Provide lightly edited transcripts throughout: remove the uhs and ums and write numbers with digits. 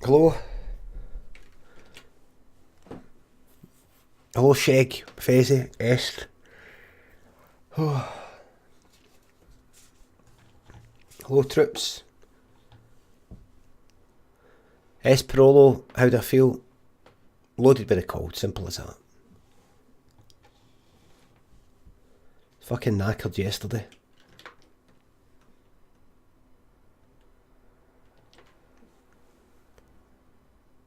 Hello? Hello, Sheg, Fezzy, Est. Hello, troops. Esperolo, how do I feel? Loaded with a cold, simple as that. Fucking knackered yesterday.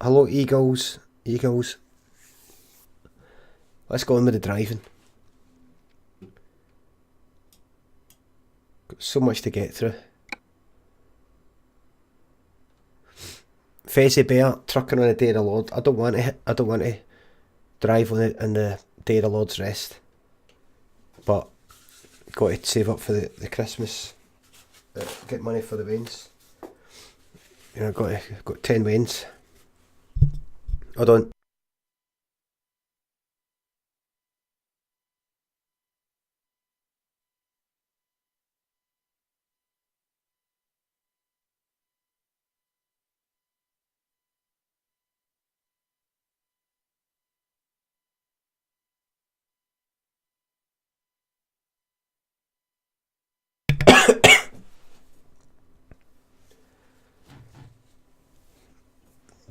Hello, Eagles. Eagles. Let's go on with the driving. Got so much to get through. Fezzy Bear, trucking on the day of the Lord. I don't want to drive on the day of the Lord's rest. But got to save up for the Christmas. Get money for the wains. You know, got 10 wains. Hold on.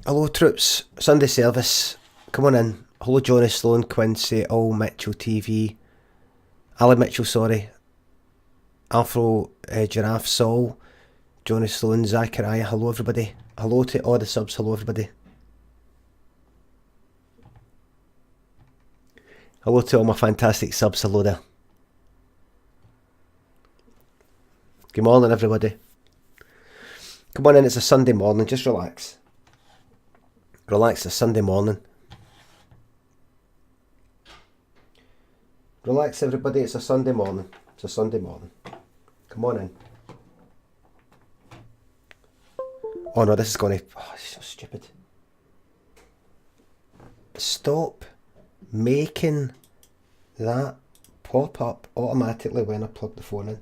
Hello troops, Sunday service, come on in. Hello Johnny Sloan, Quincy, Al Mitchell TV, Ali Mitchell, sorry, Afro Giraffe, Saul, Johnny Sloan, Zachariah, hello everybody. Hello to all the subs, hello everybody. Hello to all my fantastic subs, hello there. Good morning everybody. Come on in, it's a Sunday morning, just relax. Relax, it's Sunday morning. Relax everybody, it's a Sunday morning. It's a Sunday morning. Come on in. Oh no, this is gonna... Oh, it's so stupid. Stop making that pop up automatically when I plug the phone in.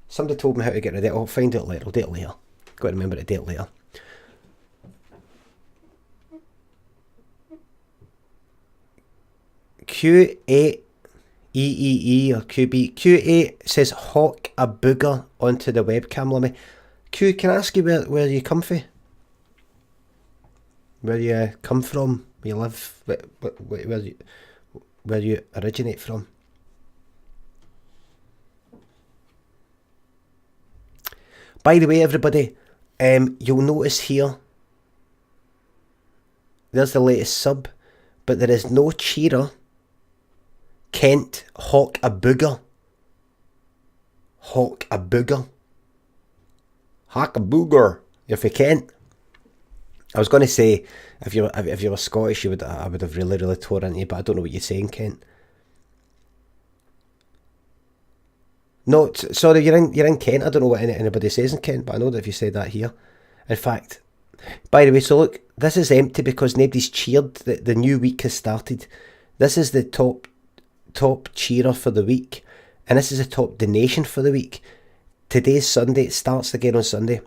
Somebody told me how to get rid of it. I'll find it later. I'll do it later. Got to remember to do it later. Q8 EEE or QB. Q8 says hawk a booger onto the webcam, Limmy. Q, can I ask you where you come from? Where you come from? Where you live? Where you originate from? By the way, everybody, you'll notice here, there's the latest sub, but there is no cheerer. Kent, hawk a booger. Hawk a booger. Hawk a booger. If you Kent. I was going to say, if you were Scottish, I would have really tore into you, but I don't know what you're saying, Kent. No, sorry, you're in Kent. I don't know what anybody says in Kent, but I know that if you say that here. In fact, by the way, so look, this is empty because nobody's cheered. The new week has started. This is the top cheerer for the week, and this is the top donation for the week. Today's Sunday. It starts again on Sunday.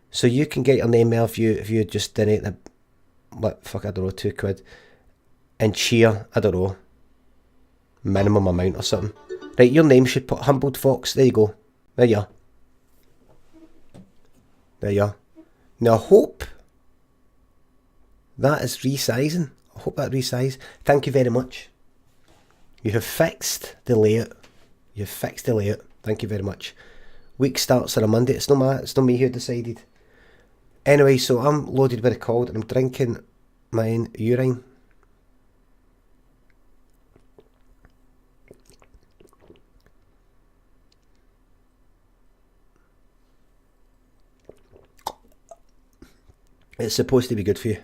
So you can get your name there if you just donate I don't know, £2 and cheer, I don't know, minimum amount or something. Right, your name should put Humbled Fox. There you go. There you are. There you are. Now I hope that is resizing. I hope that resizes. Thank you very much. You have fixed the layout. You've fixed the layout. Thank you very much. Week starts on a Monday. It's not me who decided. Anyway, so I'm loaded with a cold and I'm drinking mine urine. It's supposed to be good for you.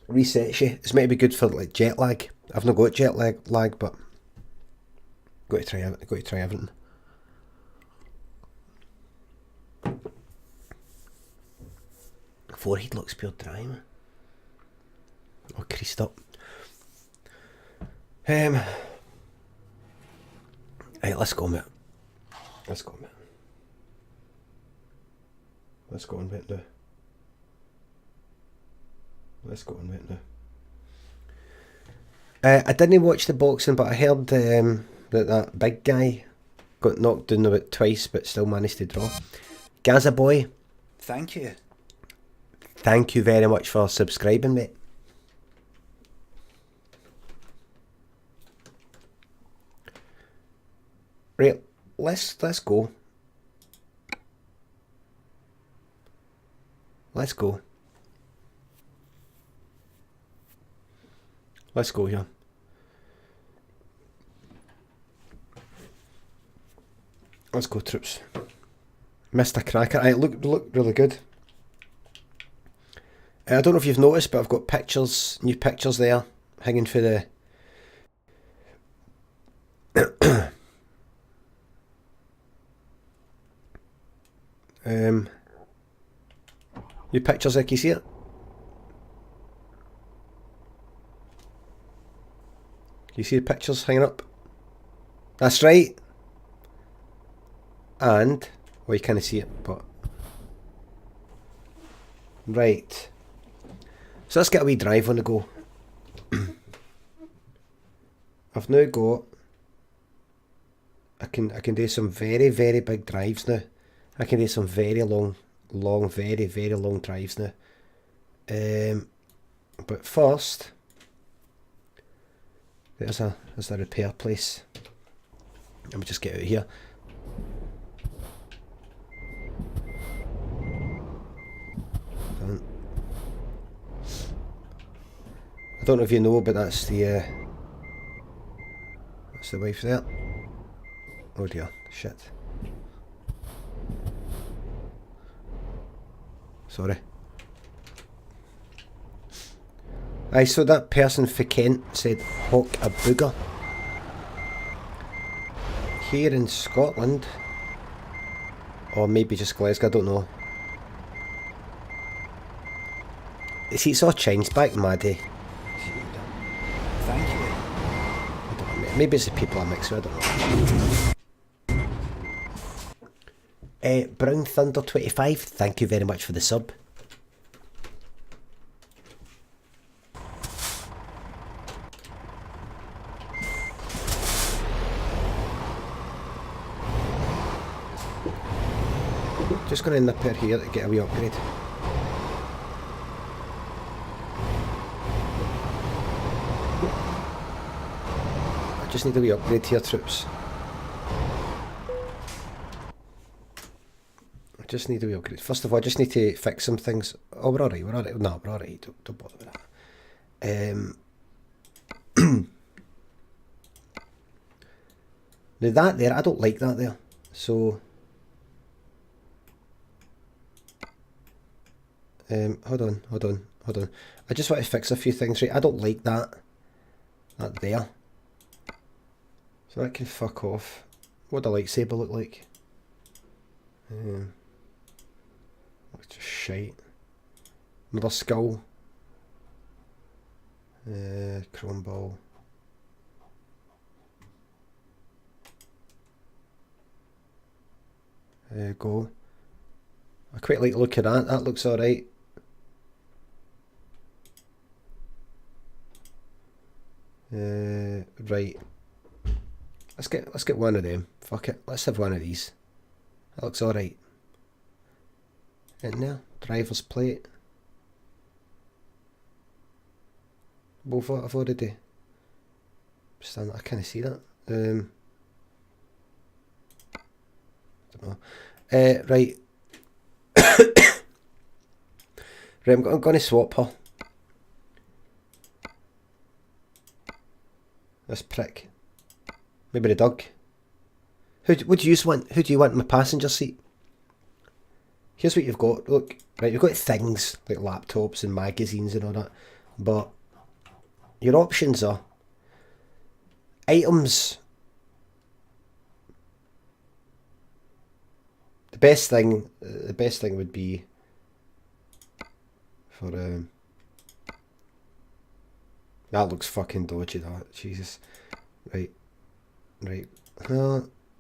Resets you. It's meant to be good for like jet lag. I've not got jet lag, but got to try everything. Forehead looks pure dry, man. Oh, creased up. Right, let's go, mate. Let's Let's go on with it now. Let's go on with it now. I didn't watch the boxing, but I heard that big guy got knocked down about twice, but still managed to draw. Gaza boy, Thank you. thank you very much for subscribing, mate. Right, let's go. Let's go. Let's go here. Let's go, troops. Mr. Cracker. It look really good. I don't know if you've noticed, but I've got pictures, new pictures there, hanging for the... new pictures, can you see it? Can you see the pictures hanging up? That's right. And, well, you can't see it, but... Right. So let's get a wee drive on the go. I've now got... I can do some very, very big drives now. I can do some very long, very, very long drives now. But first... There's a repair place. Let me just get out of here. I don't know if you know, but that's the wife there. Oh dear, shit. Sorry. Aye, so that person for Kent said hawk a booger. Here in Scotland, or maybe just Glasgow, I don't know. See, it's all changed back, Maddie. Thank you. I don't know, maybe it's the people I mix with, I don't know. Brown Thunder 25, thank you very much for the sub. Just going to nip out here to get a wee upgrade. I just need a wee upgrade here, troops. I just need a wee upgrade. First of all, I just need to fix some things. Oh, we're alright, No, we're alright, don't bother with that. Now that there, I don't like that there. So... hold on. I just want to fix a few things, right? I don't like that there. So that can fuck off. What does the lightsaber look like? It's just shite. Another skull. Chrome ball. There you go. I quite like the look of that. That looks alright. Right. Let's get one of them. Fuck it. Let's have one of these. That looks alright. In there. Driver's plate. Both what I've already. Stand. I can't see that. I don't know. Right. Right, I'm going to swap her. This prick. Maybe the dog. What do you want? Who do you want in my passenger seat? Here's what you've got. Look, right, you've got things like laptops and magazines and all that. But your options are items. The best thing would be for that looks fucking dodgy, that. Jesus. Right.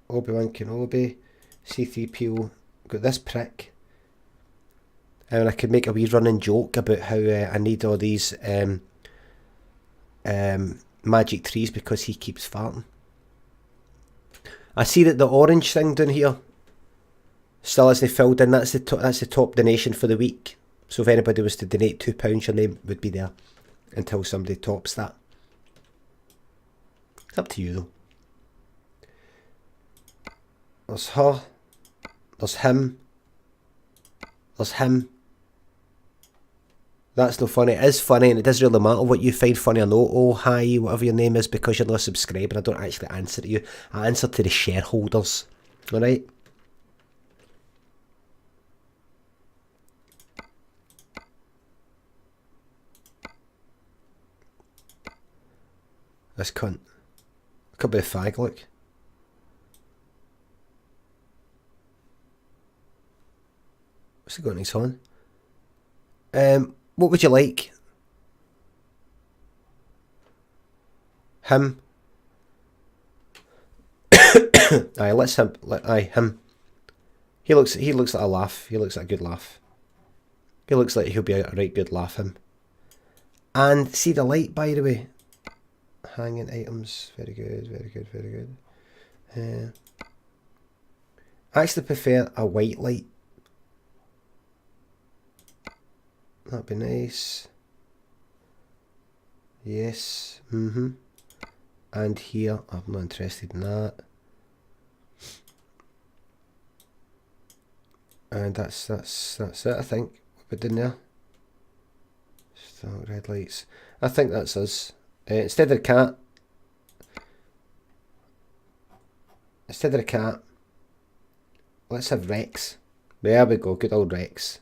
Obi-Wan Kenobi, C-3PO. Got this prick. And I could make a wee running joke about how I need all these magic trees because he keeps farting. I see that the orange thing down here still isn't filled in. That's the top donation for the week. So if anybody was to donate £2, your name would be there until somebody tops that. It's up to you though. There's her. There's him. There's him. That's no funny. It is funny, and it doesn't really matter what you find funny or not. Oh, hi, whatever your name is, because you're not subscribing. I don't actually answer to you. I answer to the shareholders. Alright? This cunt. Could be a fag, look. What's he got in his horn? What would you like? Him. Aye, let's him. Him. He looks like a laugh. He looks like a good laugh. He looks like he'll be a right good laugh. Him. And see the light, by the way. Hanging items. Very good. Very good. Very good. I actually prefer a white light. That'd be nice. Yes. And here, I'm not interested in that. And that's it, I think. What we done there? Still red lights. I think that's us. Instead of the cat. Let's have Rex. There we go, good old Rex.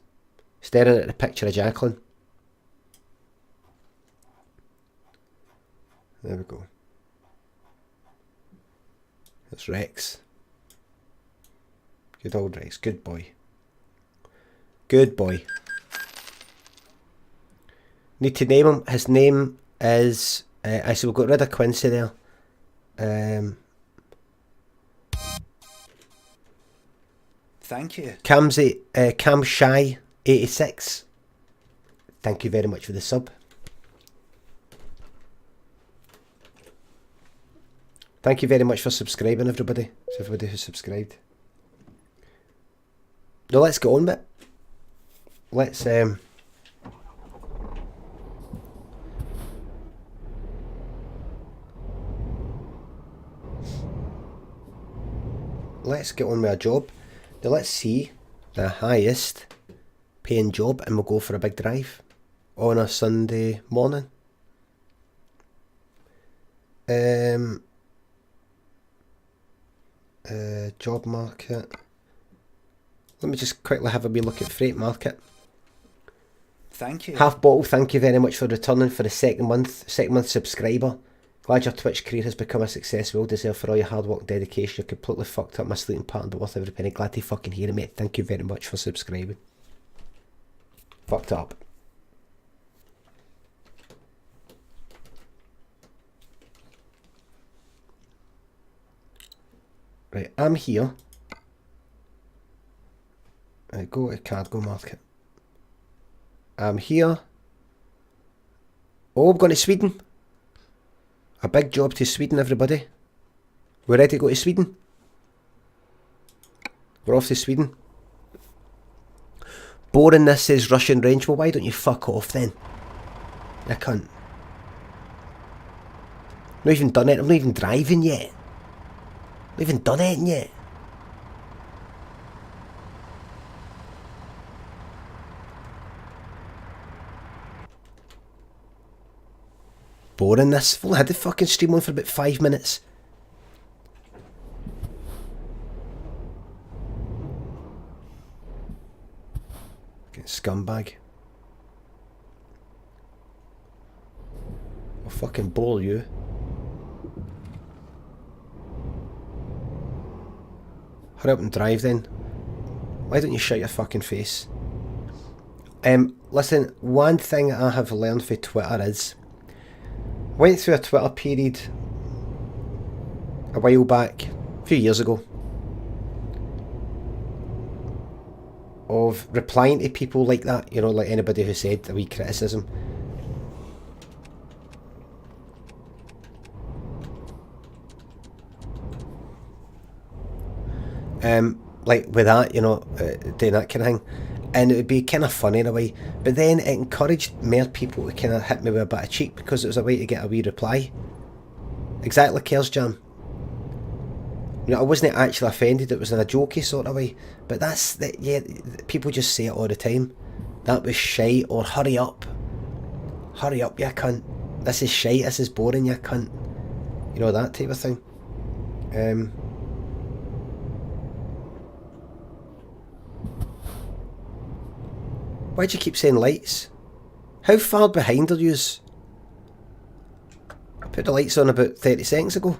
Staring at the picture of Jacqueline. There we go. That's Rex. Good old Rex. Good boy. Good boy. Need to name him. His name is... I said we've got rid of Quincy there. Thank you. Cam Shy 86. Thank you very much for the sub. Thank you very much for subscribing, everybody. To everybody who subscribed. Now let's get on with it. Let's get on with our job. Now let's see the highest paying job, and we'll go for a big drive on a Sunday morning. Job market. Let me just quickly have a wee look at freight market. Thank you. Half Bottle, thank you very much for returning for the second month subscriber. Glad your Twitch career has become a success. Well deserved for all your hard work and dedication. You're completely fucked up my sleeping pattern, but worth every penny. Glad to fucking hear it, mate. Thank you very much for subscribing. Fucked up. Right, I'm here. Right, go to cargo market. I'm here. Oh, I'm going to Sweden. A big job to Sweden, everybody. We're ready to go to Sweden. We're off to Sweden. Boring, this says Russian range. Well, why don't you fuck off then? You cunt. Not even done it. I'm not even driving yet. Not even done it yet. Boring, this. I've only had the fucking stream on for about 5 minutes. Fucking scumbag. I'll fucking bore you. Hurry up and drive then. Why don't you shut your fucking face? Listen, one thing I have learned for Twitter is... went through a Twitter period a while back, a few years ago. of replying to people like that, you know, like anybody who said a wee criticism. Like with that, you know, doing that kind of thing. And it would be kind of funny in a way. But then it encouraged more people to kind of hit me with a bit of cheek because it was a way to get a wee reply. Exactly, Kers Jam. You know, I wasn't actually offended, it was in a jokey sort of way. But that's, yeah, people just say it all the time. That was shite, or hurry up. Hurry up, you cunt. This is shite, this is boring, you cunt. You know, that type of thing. Why'd you keep saying lights? How far behind are yous? I put the lights on about 30 seconds ago.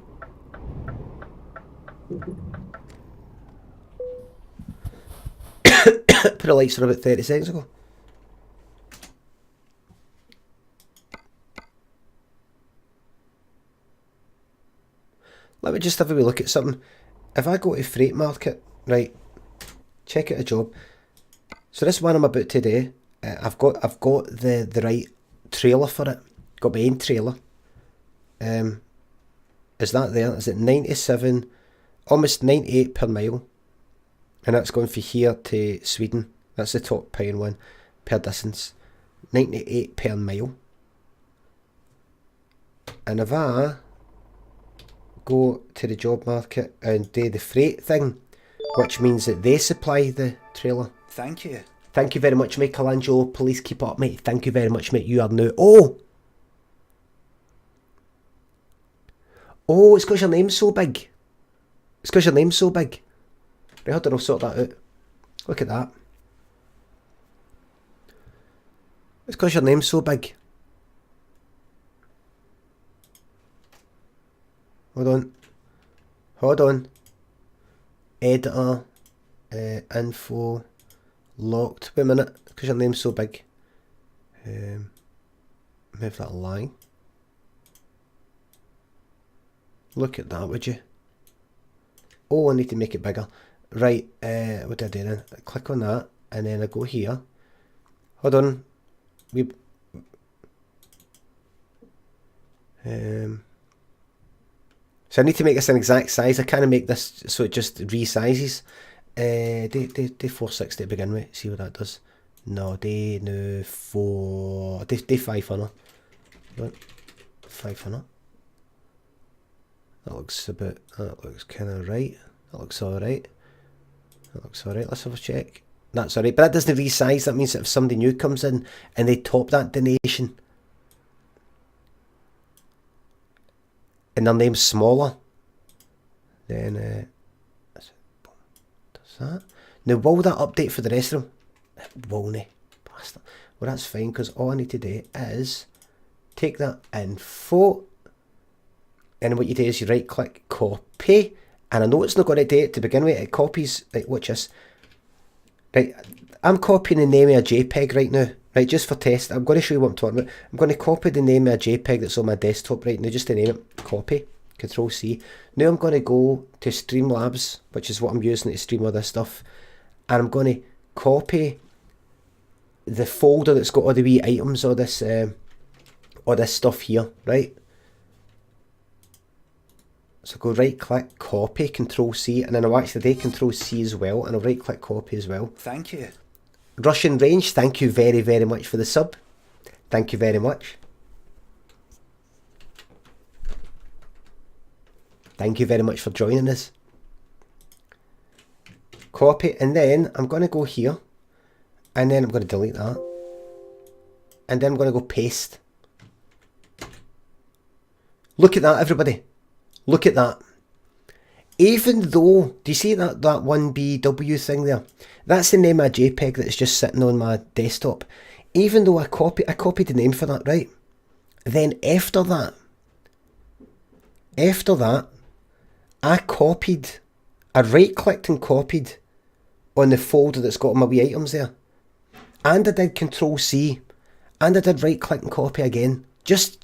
Put the lights on about 30 seconds ago. Let me just have a wee look at something. If I go to Freight Market, right, check out a job. So this one I'm about to do, I've got the right trailer for it. Got my own trailer. Is that there? Is it 97, almost 98 per mile? And that's going from here to Sweden. That's the top paying one per distance. 98 per mile. And if I go to the job market and do the freight thing, which means that they supply the trailer. Thank you. Thank you very much, Michelangelo. Please keep up, mate. Thank you very much, mate. You are new. Oh! Oh, it's because your name's so big. It's because your name's so big. Right, hold on, I'll sort that out. Look at that. It's because your name's so big. Hold on. Hold on. Editor. Info. Locked. Wait a minute. Because your name's so big. Move that line. Look at that, would you? Oh, I need to make it bigger. Right, what do I do then? I click on that, and then I go here. Hold on. So I need to make this an exact size. I can't make this so it just resizes. Day 460 to begin with. See what that does. No, day 500. 500. That looks kind of right. That looks alright. Let's have a check. That's alright, but that doesn't resize. That means that if somebody new comes in and they top that donation and their name's smaller, then does that. Now, will that update for the rest of them? It won't. Bastard. Well, that's fine, because all I need to do is take that info, and what you do is you right click copy, and I know it's not going to do it to begin with. It copies. Right, watch this. Right, I'm copying the name of a JPEG right now. Right, just for test. I'm going to show you what I'm talking about. I'm going to copy the name of a JPEG that's on my desktop right now, just to name it. Copy. Control C. Now I'm going to go to Streamlabs, which is what I'm using to stream all this stuff, and I'm going to copy the folder that's got all the wee items, all this stuff here, right? So go right click, copy, Control C, and then I'll actually do Control C as well, and I'll right click copy as well. Thank you. Russian Range, thank you very, very much for the sub. Thank you very much. Thank you very much for joining us. Copy, and then I'm going to go here, and then I'm going to delete that, and then I'm going to go paste. Look at that, everybody. Look at that. Even though, do you see that 1BW thing there? That's the name of a JPEG that's just sitting on my desktop. Even though I copied the name for that, right? Then after that, I right-clicked and copied on the folder that's got all my wee items there. And I did Control C. And I did right-click and copy again. Just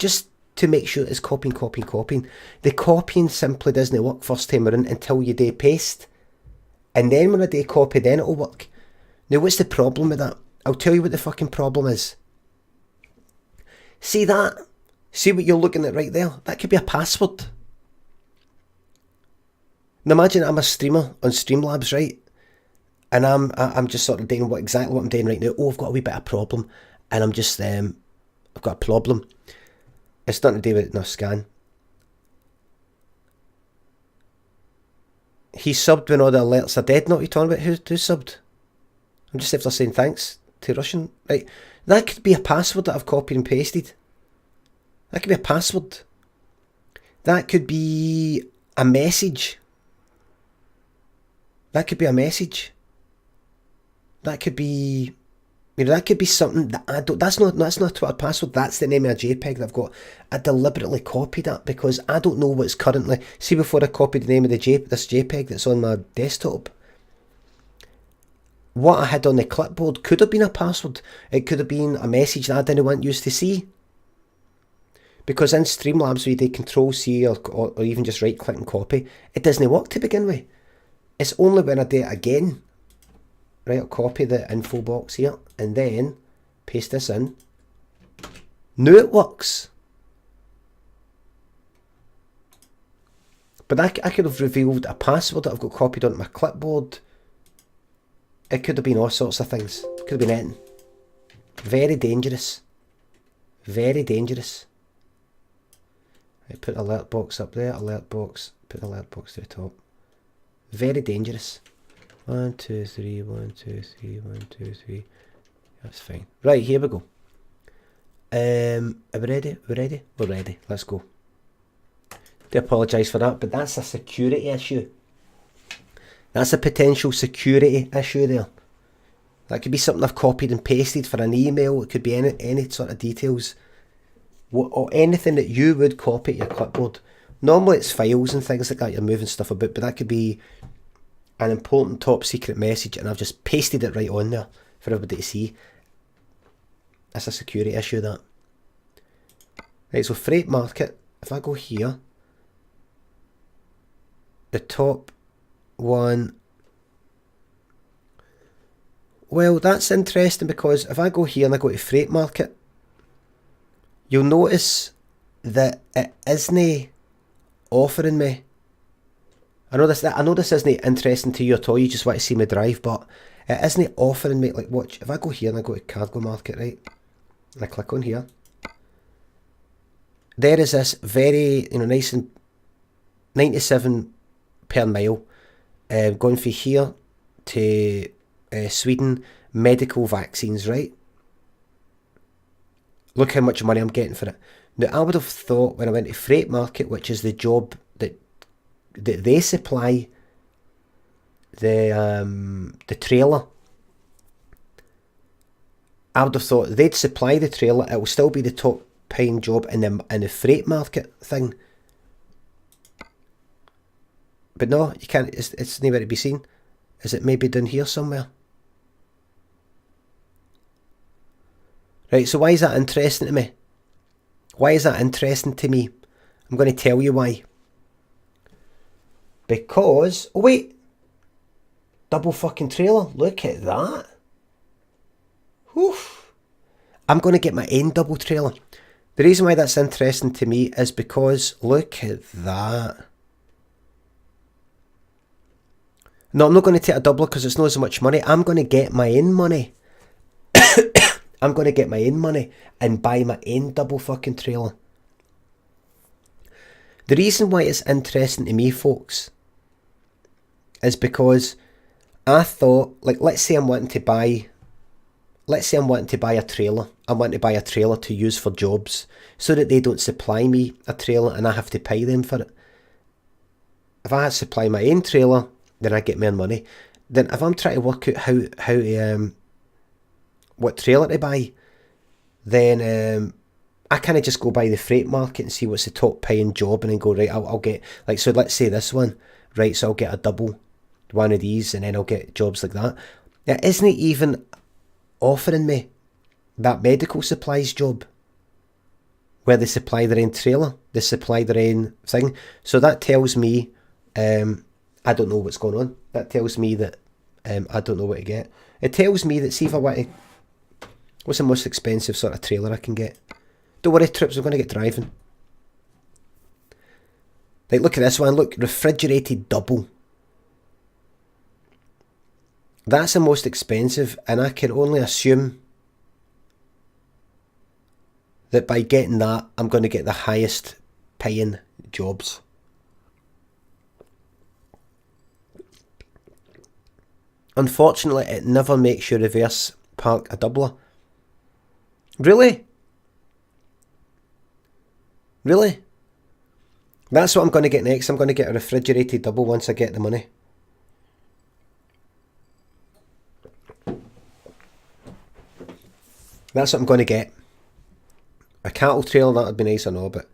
to make sure it's copying. The copying simply doesn't work first time around until you do paste. And then when I do copy, then it'll work. Now, what's the problem with that? I'll tell you what the fucking problem is. See that? See what you're looking at right there? That could be a password. Now imagine I'm a streamer on Streamlabs, right? And I'm just sort of doing exactly what I'm doing right now. Oh, I've got a wee bit of problem, and I'm just I've got a problem. It's nothing to do with no scan. He subbed when all the alerts are dead. Not what you talking about? Who subbed? I'm just after saying thanks to Russian. Right, that could be a password that I've copied and pasted. That could be a password. That could be a message. That could be a message. That could be, that could be something that I don't. That's not a Twitter password. That's the name of a JPEG that I've got. I deliberately copied it because I don't know what's currently. See, before I copied the name of this JPEG that's on my desktop, what I had on the clipboard could have been a password. It could have been a message that I didn't want you to see. Because in Streamlabs, we do Control C or even just right click and copy, it doesn't work to begin with. It's only when I do it again. Right, I'll copy the info box here and then paste this in. Now it works. But I could have revealed a password that I've got copied onto my clipboard. It could have been all sorts of things. It could have been anything. Very dangerous. Very dangerous. I put alert box up there, alert box, put alert box to the top. Very dangerous. 1, 2, 3, 1, 2, 3, 1, 2, 3. That's fine. Right, here we go. Are we ready? We're ready? We're ready. Let's go. Do apologise for that, but that's a security issue. That's a potential security issue there. That could be something I've copied and pasted for an email. It could be any sort of details. Or anything that you would copy at your clipboard. Normally it's files and things like that, you're moving stuff about, but that could be an important top secret message and I've just pasted it right on there for everybody to see. That's a security issue, that. Right, so freight market, if I go here, the top one, well, that's interesting because if I go here and I go to freight market, you'll notice that it isn't offering me. I know this isn't interesting to you at all, you just want to see me drive, but it isn't offering me, like watch, if I go here and I go to cargo market, right, and I click on here, there is this very, nice and 97 per mile, going from here to Sweden, medical vaccines, right? Look how much money I'm getting for it. Now, I would have thought when I went to freight market, which is the job that they supply the trailer, I would have thought they'd supply the trailer. It will still be the top paying job in the freight market thing. But no, you can't. It's nowhere to be seen. Is it maybe down here somewhere? Right, so why is that interesting to me? Why is that interesting to me? I'm going to tell you why. Because, oh wait, double fucking trailer, look at that. Whew. I'm going to get my own double trailer. The reason why that's interesting to me is because, look at that. No, I'm not going to take a doubler because it's not as much money. I'm going to get my own money. I'm going to get my own money and buy my own double fucking trailer. The reason why it's interesting to me, folks, is because I thought, like, let's say I'm wanting to buy a trailer. I'm wanting to buy a trailer to use for jobs so that they don't supply me a trailer and I have to pay them for it. If I supply my own trailer, then I get more money. Then if I'm trying to work out how to what trailer to buy, then I kind of just go by the freight market and see what's the top paying job and then go, right, I'll get, like, so let's say this one, right, so I'll get a double one of these and then I'll get jobs like that. It isn't even offering me that medical supplies job where they supply their own trailer, they supply their own thing. So that tells me, I don't know what's going on. That tells me that I don't know what to get. It tells me that, see if I want to, what's the most expensive sort of trailer I can get? Don't worry, Trips, I'm going to get driving. Like, look at this one, look, refrigerated double. That's the most expensive, and I can only assume that by getting that, I'm going to get the highest paying jobs. Unfortunately, it never makes you reverse park a doubler. Really? Really? That's what I'm going to get next. I'm going to get a refrigerated double once I get the money. That's what I'm going to get. A cattle trailer, that would be nice, I know, but...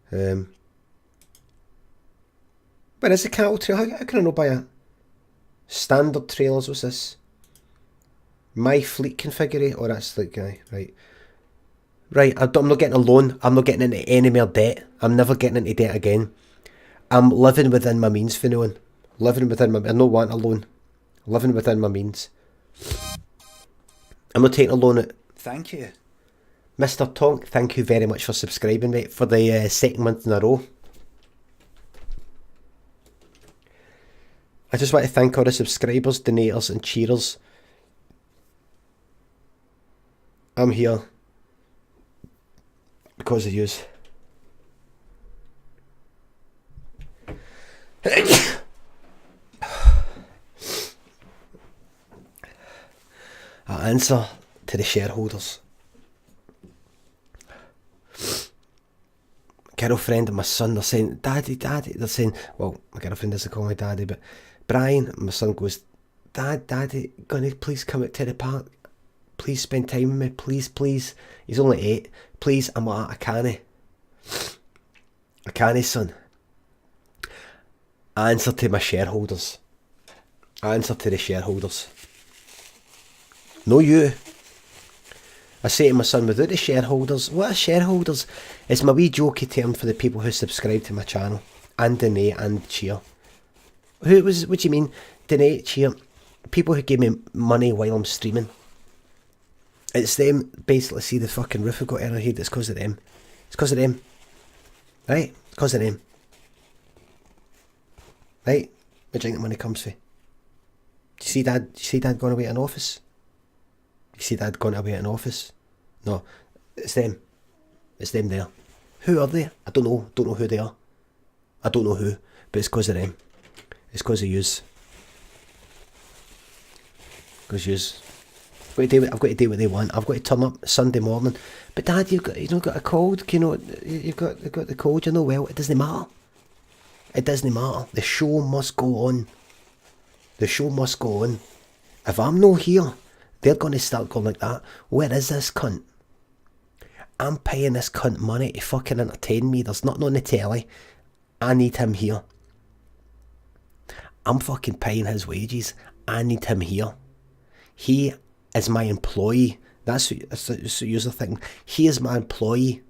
where is the cattle trailer? How can I not buy a... Standard trailers, what's this? My fleet configurator? Oh, that's the guy, right. Right, I'm not getting a loan. I'm not getting into any more debt. I'm never getting into debt again. I'm living within my means for now on. Living within my... I don't want a loan. Living within my means. I'm not taking a loan at... Thank you. Mr. Tonk, thank you very much for subscribing, mate, for the second month in a row. I just want to thank all the subscribers, donators and cheerers. I'm here because of yous. I answer to the shareholders. Girlfriend and my son, they're saying, Daddy, they're saying, well, my girlfriend doesn't call me Daddy, but Brian, my son, goes, Daddy, gonna please come out to the park? Please spend time with me, please. He's only 8. Please, I'm like, I can't, son. I answer to my shareholders. I answer to the shareholders. No you. I say to my son, without the shareholders, what are shareholders? It's my wee jokey term for the people who subscribe to my channel and donate and cheer. What do you mean? Donate, cheer? People who give me money while I'm streaming. It's them, basically, see the fucking roof I've got in our head, it's because of them. It's because of them. Right? It's because of them. Right? Where do you think the money comes from? Do you see Dad going away to an office? You see Dad going away to an office? No, it's them. It's them there. Who are they? I don't know. Don't know who they are. I don't know who, but it's because of them. It's because of yous. Because yous. I've got to do what they want. I've got to turn up Sunday morning. But Dad, you've got a cold. You know, you've got the cold. You know well. It doesn't matter. It doesn't matter. The show must go on. The show must go on. If I'm not here, they're going to start going like that. Where is this cunt? I'm paying this cunt money to fucking entertain me. There's nothing on the telly. I need him here. I'm fucking paying his wages. I need him here. He is my employee. That's what you're thinking. He is my employee.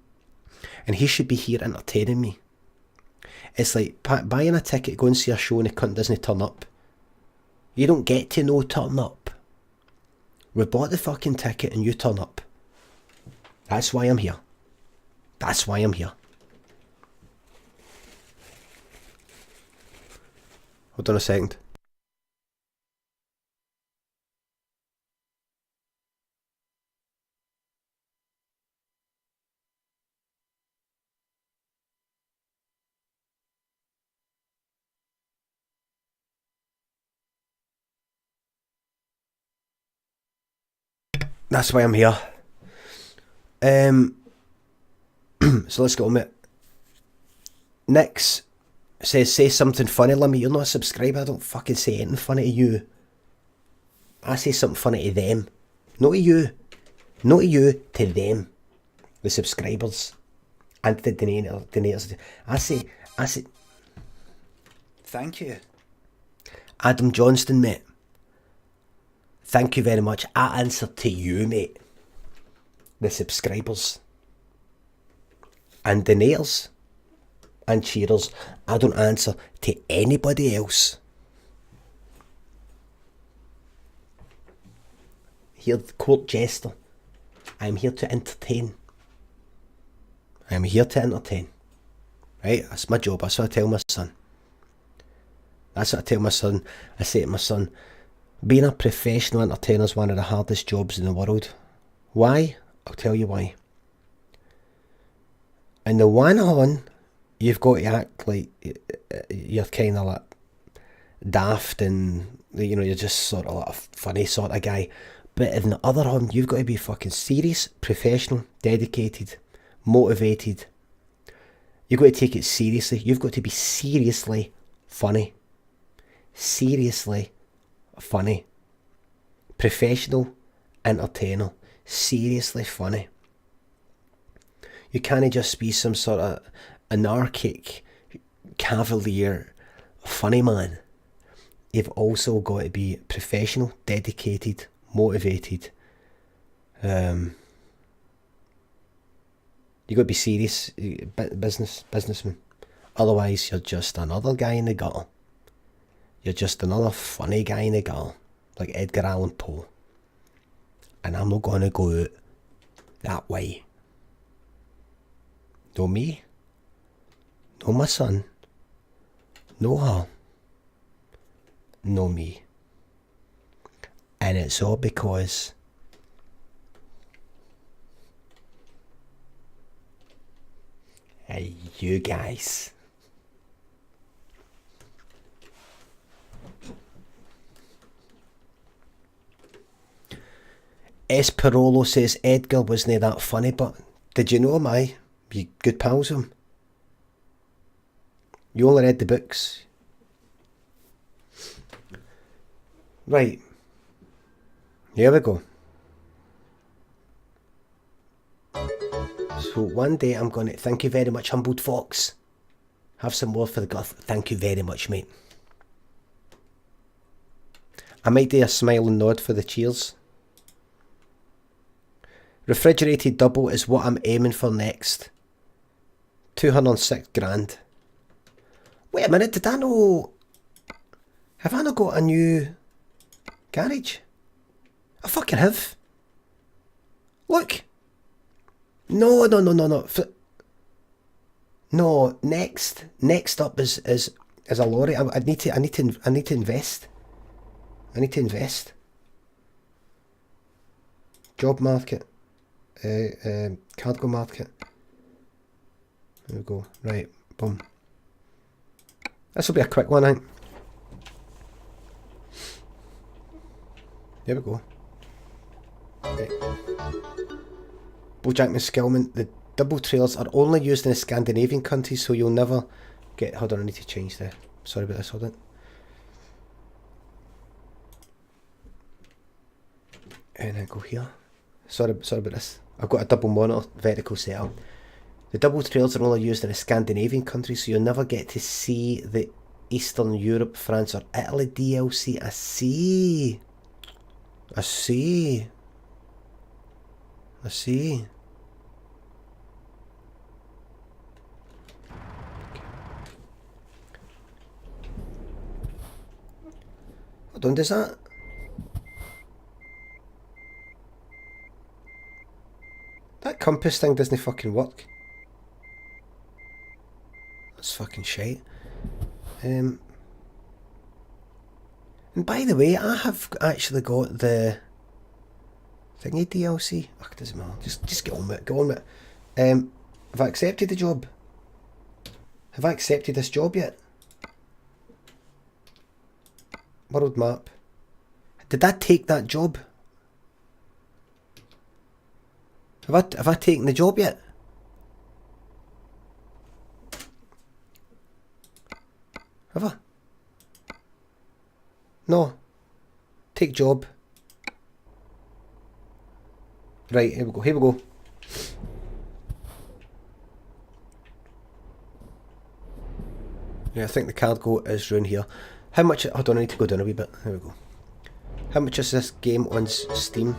And he should be here entertaining me. It's like buying a ticket, go and see a show and the cunt doesn't turn up. You don't get to no turn up. We bought the fucking ticket and you turn up. That's why I'm here. That's why I'm here. Hold on a second. That's why I'm here. So let's go on it. Nix says, say something funny, Limmy. You're not a subscriber. I don't fucking say anything funny to you. I say something funny to them. Not to you. Not to you, to them. The subscribers. And the donators. I say... Thank you. Adam Johnston, mate. Thank you very much. I answer to you, mate. The subscribers. And donators. And cheerers. I don't answer to anybody else. here, court jester. I'm here to entertain. I'm here to entertain. Right? That's my job. That's what I tell my son. That's what I tell my son. I say to my son, being a professional entertainer is one of the hardest jobs in the world. Why? I'll tell you why. In the one on, you've got to act like you're kind of like daft and, you know, you're just sort of like a funny sort of guy. But in the other hand, you've got to be fucking serious, professional, dedicated, motivated. You've got to take it seriously. You've got to be seriously funny. Seriously funny. Professional entertainer. Seriously funny. You can't just be some sort of anarchic, cavalier, funny man. You've also got to be professional, dedicated, motivated. You got to be serious, businessman. Otherwise, you're just another guy in the gutter. You're just another funny guy in the gutter, like Edgar Allan Poe. And I'm not going to go out that way. No me, no my son, no her, no me. And it's all because you guys. Esperolo says Edgar wasn't that funny, but did you know him? Aye, you good pals with him. You only read the books. Right. Here we go. So one day I'm going to... Thank you very much, Humbled Fox. Have some more for the guff. Thank you very much, mate. I might do a smile and nod for the cheers. Refrigerated double is what I'm aiming for next. 206 grand. Wait a minute, did I know... Have I not got a new garage? I fucking have. Look. No. No, next up is a lorry. I need to invest. I need to invest. Job market. Cargo market. There we go. Right, boom. This will be a quick one, I think. There we go. Right. Bojack McSkillman, the double trailers are only used in the Scandinavian countries, so you'll never get... Hold on, I need to change there. Sorry about this, hold on. And I go here. Sorry about this. I've got a double monitor vertical setup. The double trails are only used in the Scandinavian countries, so you'll never get to see the Eastern Europe, France or Italy DLC. I see. Hold on, does that... That compass thing doesn't fucking work. That's fucking shite. And by the way, I have actually got the thingy DLC. Oh, it doesn't matter. Just get on with it. Have I accepted the job? Have I accepted this job yet? World map. Did I take that job? Have I taken the job yet? Have I? No. Take job. Right, here we go. Yeah, I think the cargo is round here. How much... Hold on, I need to go down a wee bit. There we go. How much is this game on Steam?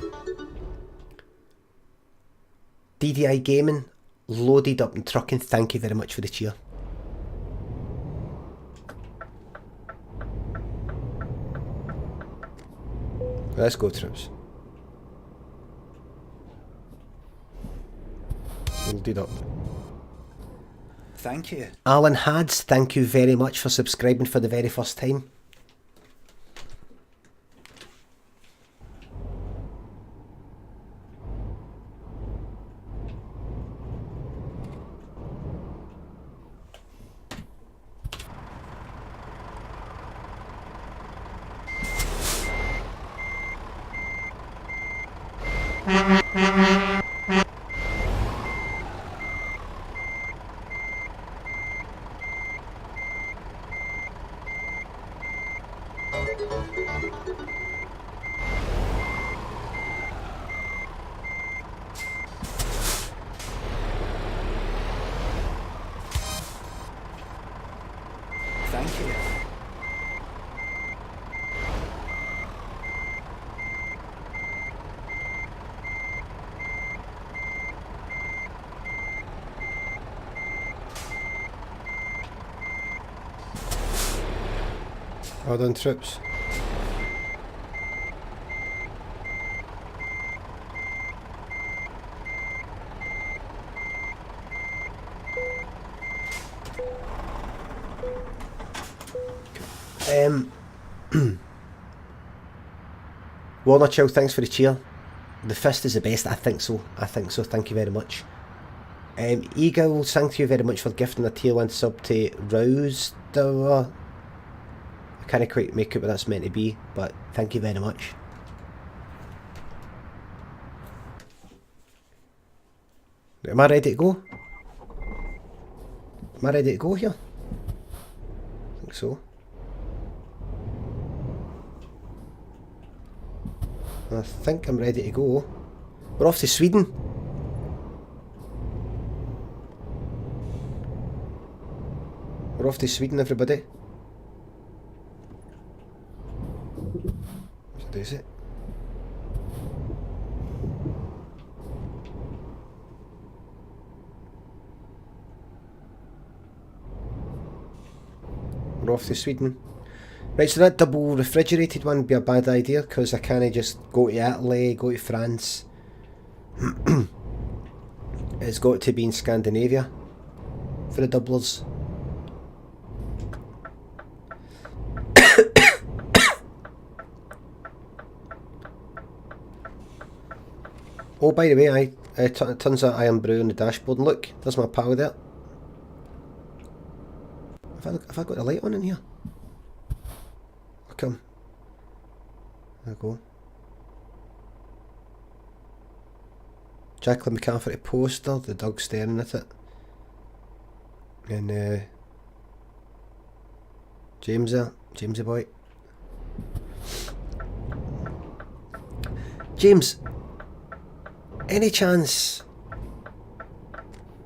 DDI Gaming, loaded up and trucking. Thank you very much for the cheer. Let's go, troops. do that. Thank you. Alan Hads, thank you very much for subscribing for the very first time. Thank you. Well done, troops. Warner Chill, thanks for the cheer. The fist is the best. I think so. Thank you very much. Eagle, thank you very much for gifting a tier 1 sub to Rouse. I can't quite make out what that's meant to be, but thank you very much. Am I ready to go? Am I ready to go here? I think so. I think I'm ready to go. We're off to Sweden. We're off to Sweden, everybody. What is it? We're off to Sweden. Right, so that double refrigerated one would be a bad idea because I can't just go to Italy, go to France. It's got to be in Scandinavia for the doublers. Oh, by the way, tons of iron brew on the dashboard, and look, there's my pal there. Have I got the light on in here? Come. There we go. Jacqueline McCafferty poster, the dog staring at it. And James there, Jamesy boy. James, any chance?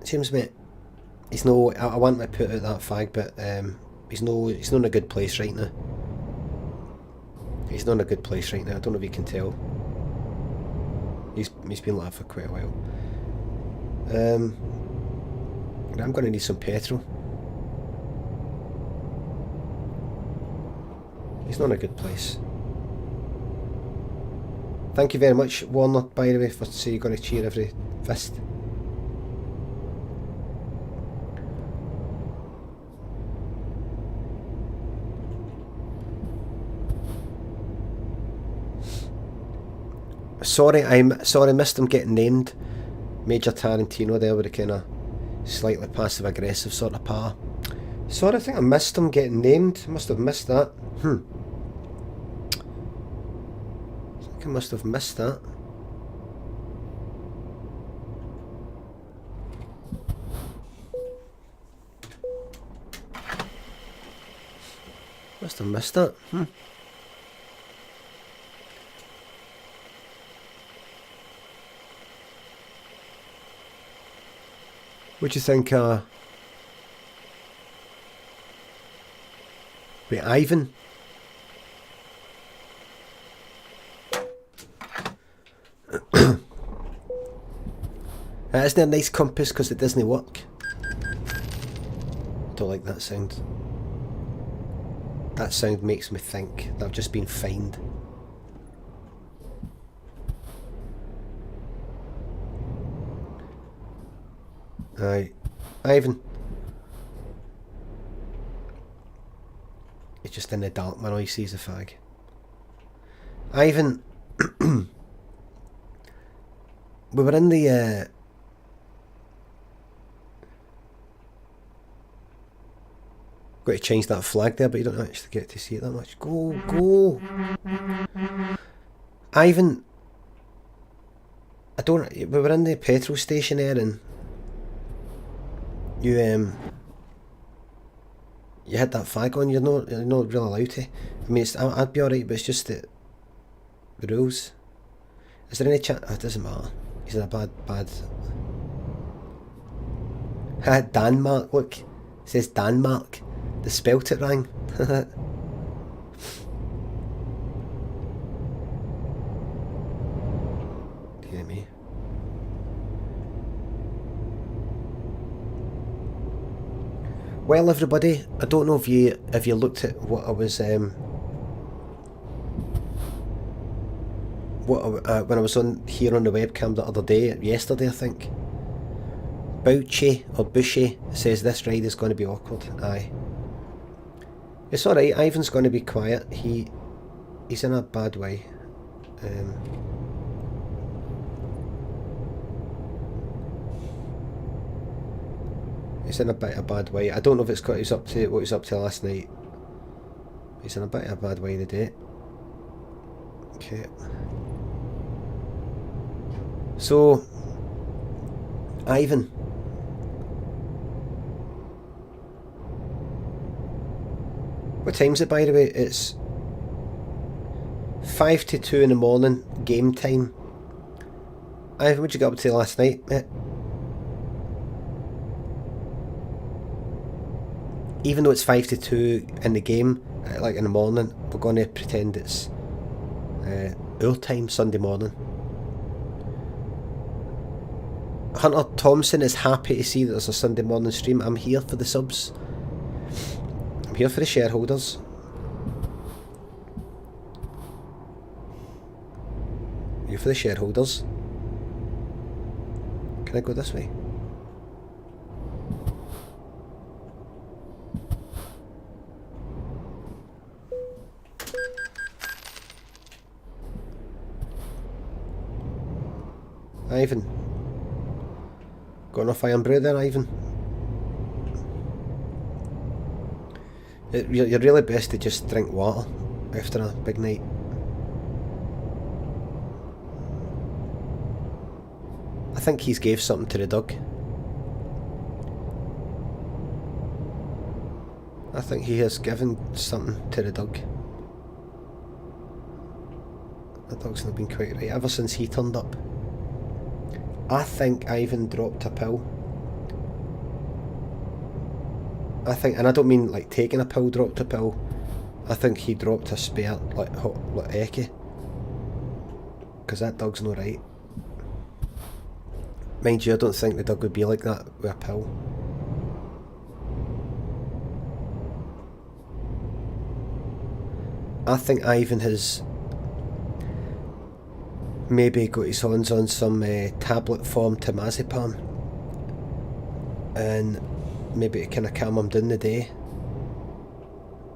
James, mate, he's no. I want to put out that fag, but he's not in a good place right now. He's not in a good place right now. I don't know if you can tell. He's been like that for quite a while. I'm going to need some petrol. He's not in a good place. Thank you very much, Warner, by the way, for saying you're going to cheer every fist. Sorry, missed him getting named. Major Tarantino there with a kind of slightly passive aggressive sort of power. Sorry, I think I missed him getting named. Must have missed that. I think I must have missed that. Must have missed that. What do you think, wait, Ivan? Isn't it a nice compass because it doesn't work? Don't like that sound. That sound makes me think that I've just been fined. Aye. Ivan. He's just in the dark, man. All he sees a fag. Ivan. We were in the... Got to change that flag there, but you don't actually get to see it that much. Go, go. Ivan. We were in the petrol station there, and you had that flag on. You're not really allowed to. I mean, I'd be alright, but it's just the rules. Is there any chance? Oh, it doesn't matter. He's in a bad. Denmark. Look, it says Denmark. They spelt it wrong. Dear me. Well, everybody, I don't know if you looked at what I was when I was on here on the webcam the other day, yesterday I think. Bouchy or Bushy says this ride is going to be awkward. Aye. It's alright, Ivan's going to be quiet. He's in a bad way. He's in a bit of a bad way. I don't know if it's what he's up to last night. He's in a bit of a bad way today. Okay. So, Ivan. What time's it, by the way? It's 5 to 2 in the morning, game time. Ivan, what'd you get up to last night, mate? Even though it's 5 to 2 in the game, like in the morning, we're going to pretend it's our time, Sunday morning. Hunter Thompson is happy to see that there's a Sunday morning stream. I'm here for the subs. I'm here for the shareholders. Here for the shareholders. Can I go this way? Ivan. Got enough iron brew there, Ivan? You're really best to just drink water after a big night. I think he's gave something to the dog. I think he has given something to the dog. The dog's not been quite right ever since he turned up. I think Ivan dropped a pill. I think, and I don't mean like taking a pill, dropped a pill. I think he dropped a spare, like Eckie. Because that dog's not right. Mind you, I don't think the dog would be like that with a pill. I think Ivan has maybe got his hands on some tablet form temazepam, and maybe to kind of calm him down the day.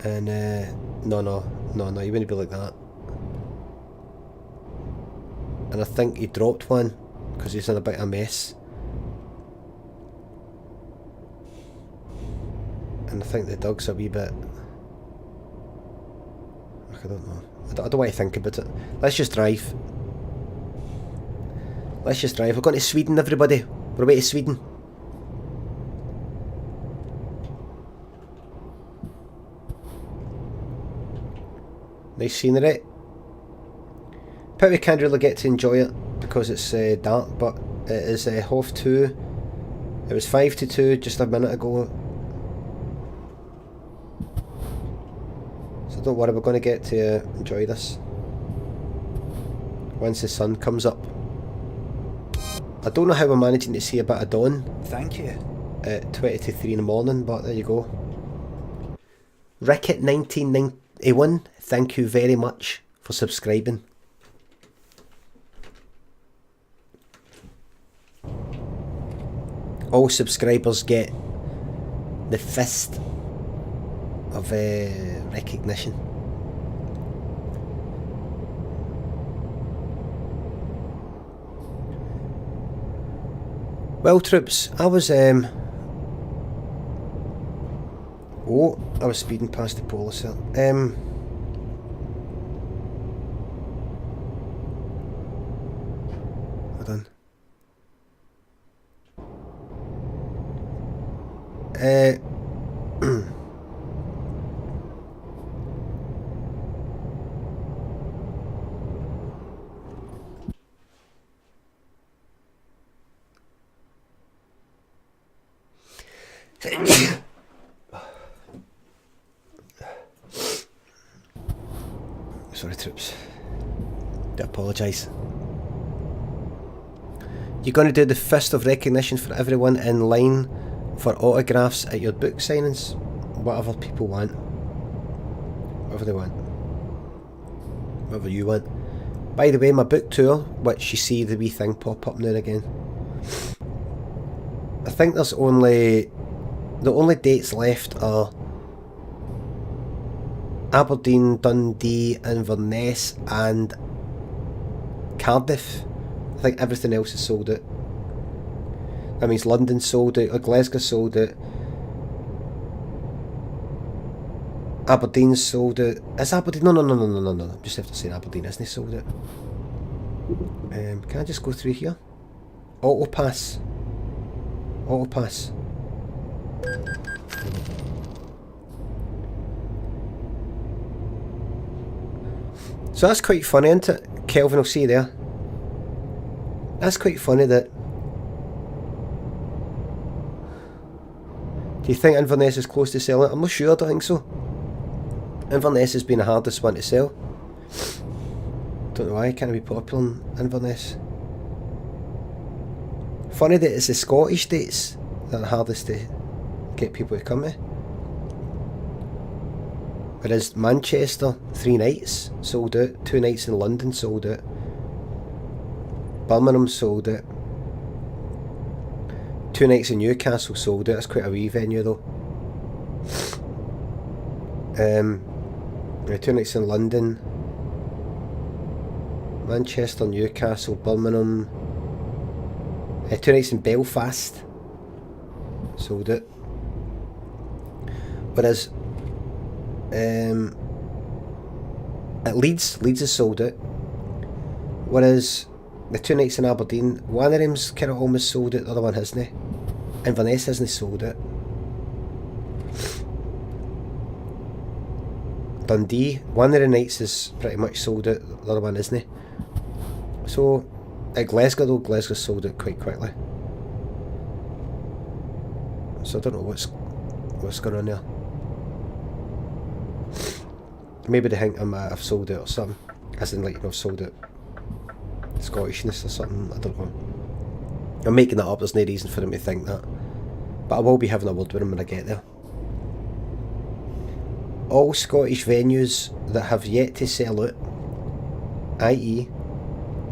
And no, you wouldn't be like that. And I think he dropped one because he's in a bit of a mess. And I think the dog's a wee bit... I don't know. I don't want to think about it. Let's just drive. Let's just drive. We're going to Sweden, everybody. We're away to Sweden. Nice scenery. But we can't really get to enjoy it because it's dark, but it is 2:30. It was 5 to 2 just a minute ago. So don't worry, we're going to get to enjoy this once the sun comes up. I don't know how we're managing to see a bit of dawn. Thank you. At 20 to 3 in the morning, but there you go. Rickett 1991, thank you very much for subscribing. all subscribers get the fist of recognition. Well, troops, I was speeding past the police there. Hold on. Sorry, troops. I apologise. You're going to do the fist of recognition for everyone in line for autographs at your book signings. Whatever people want. Whatever they want. Whatever you want. By the way, my book tour, which you see the wee thing pop up now and again, I think there's only... the only dates left are Aberdeen, Dundee, Inverness and Cardiff. I think everything else is sold out. That means London sold out, or Glasgow sold out. Aberdeen's sold out. Is Aberdeen? No. I'm just after saying Aberdeen isn't sold out. Can I just go through here? Auto pass. So that's quite funny, isn't it? Kelvin will see you there. That's quite funny that... Do you think Inverness is close to selling it? I'm not sure, I don't think so. Inverness has been the hardest one to sell. Don't know why, can't it be popular in Inverness? Funny that it's the Scottish dates that are the hardest to get people to come to. Whereas Manchester, 3 nights, sold out. 2 nights in London, sold out. Birmingham, sold out. 2 nights in Newcastle, sold out. That's quite a wee venue though. 2 nights in London. Manchester, Newcastle, Birmingham. 2 nights in Belfast, sold out. Whereas at Leeds is sold out. Whereas the 2 nights in Aberdeen, one of them's kind of almost sold out, the other one hasn't. Inverness isn't sold out. Dundee, one of the nights is pretty much sold out, the other one isn't. So at Glasgow though, Glasgow's sold out quite quickly. So I don't know what's going on there. Maybe they think I've sold it or something. As in, like, you know, I've sold it Scottishness or something. I don't know. I'm making that up. There's no reason for them to think that. But I will be having a word with them when I get there. All Scottish venues that have yet to sell out, i.e.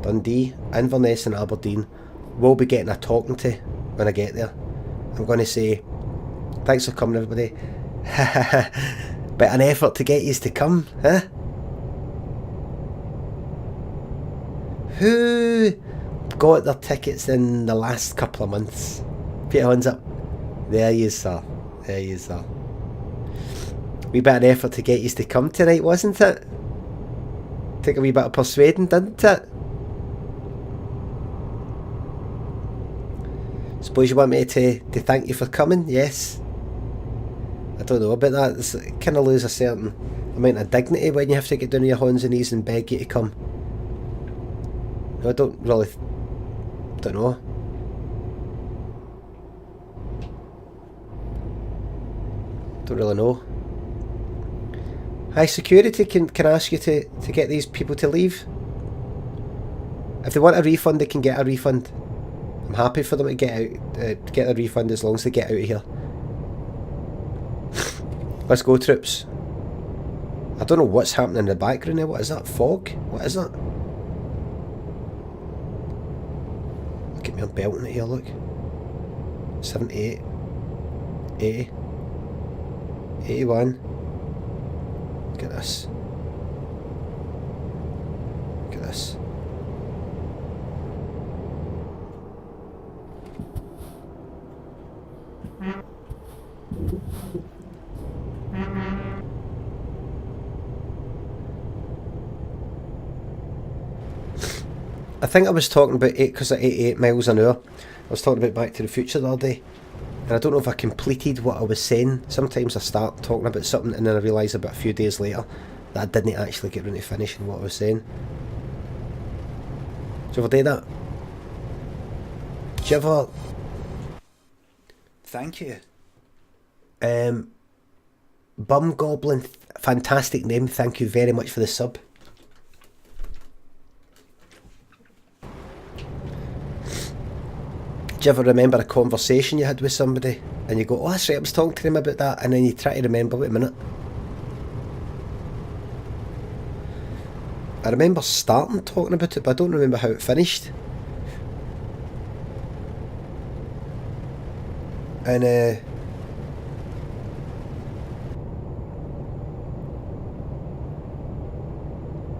Dundee, Inverness and Aberdeen, will be getting a talking to when I get there. I'm going to say, thanks for coming everybody. But an effort to get yous to come, huh? Who got their tickets in the last couple of months? Put your hands up. There you are. There you are. Wee bit of an effort to get yous to come tonight, wasn't it? Took a wee bit of persuading, didn't it? Suppose you want me to thank you for coming? Yes. I don't know about that. It's kind of lose a certain amount of dignity when you have to get down on your hands and knees and beg you to come. I don't really... don't know. Don't really know. Hi, security can I ask you to get these people to leave? If they want a refund, they can get a refund. I'm happy for them to get out, get a refund as long as they get out of here. Let's go, troops. I don't know what's happening in the background there. What is that? Fog? What is that? Look at me, I'm belting it here, look. 78, 80, 81. Look at this. Look at this. I think I was talking about 8 because of 88 miles an hour. I was talking about Back to the Future the other day, and I don't know if I completed what I was saying. Sometimes I start talking about something and then I realise about a few days later that I didn't actually get around to finishing what I was saying. Do you ever do that? Do you ever... Thank you. Bum Goblin, fantastic name, thank you very much for the sub. Do you ever remember a conversation you had with somebody and you go, oh that's right, I was talking to them about that, and then you try to remember, wait a minute. I remember starting talking about it, but I don't remember how it finished. And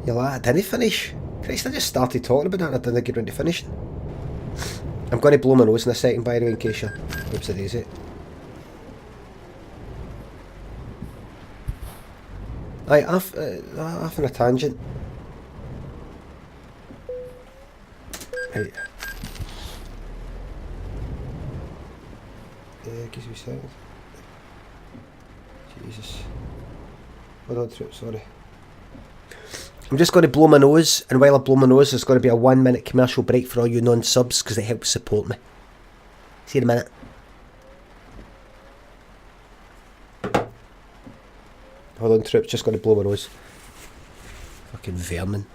you're like, I didn't finish. Christ, I just started talking about that and I didn't get around to finishing. I'm going to blow my nose in a second, by the way, in case you... Oops, it is it. Right, off on a tangent. Right. Gives me a second. Jesus. Hold on, Trip, sorry. I'm just going to blow my nose, and while I blow my nose, there's going to be a 1 minute commercial break for all you non-subs, because it helps support me. See you in a minute. Hold on, Trip, just going to blow my nose. Fucking vermin.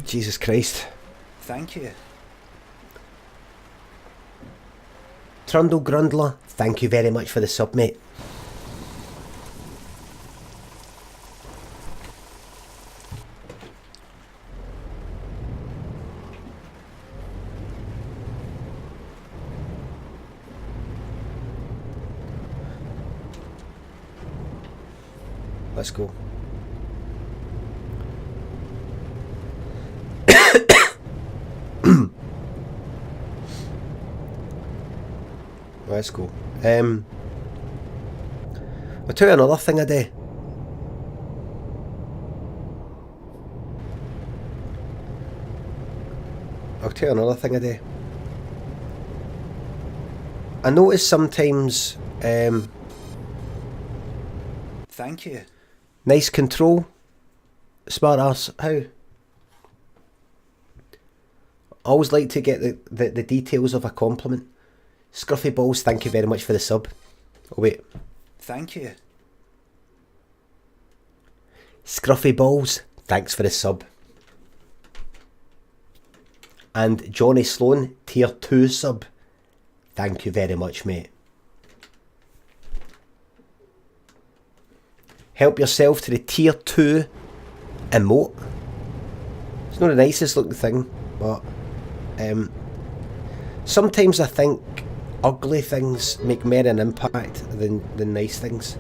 Jesus Christ. Thank you. Trundle Grundler, thank you very much for the sub, mate. Let's go. Let's go. I'll tell you another thing I do. I notice sometimes Thank you. nice control. Smart ass. How? I always like to get the details of a compliment. Scruffy Balls, thank you very much for the sub. Oh wait. Thank you. Scruffy Balls, thanks for the sub. And Johnny Sloan, tier 2 sub. Thank you very much, mate. Help yourself to the tier 2 emote. It's not the nicest looking thing, but sometimes I think ugly things make more an impact than nice things.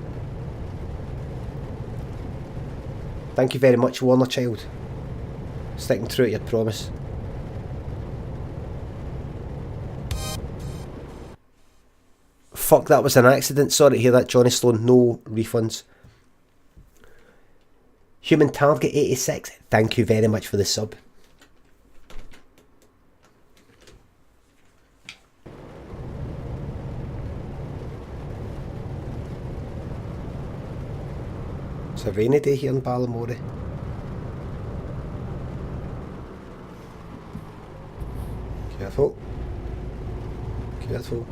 Thank you very much, Warner Child. Sticking true to your promise. Fuck, that was an accident. Sorry to hear that, Johnny Sloan. No refunds. Human Target 86, thank you very much for the sub. It's a rainy day here in Ballamore. Careful. Careful.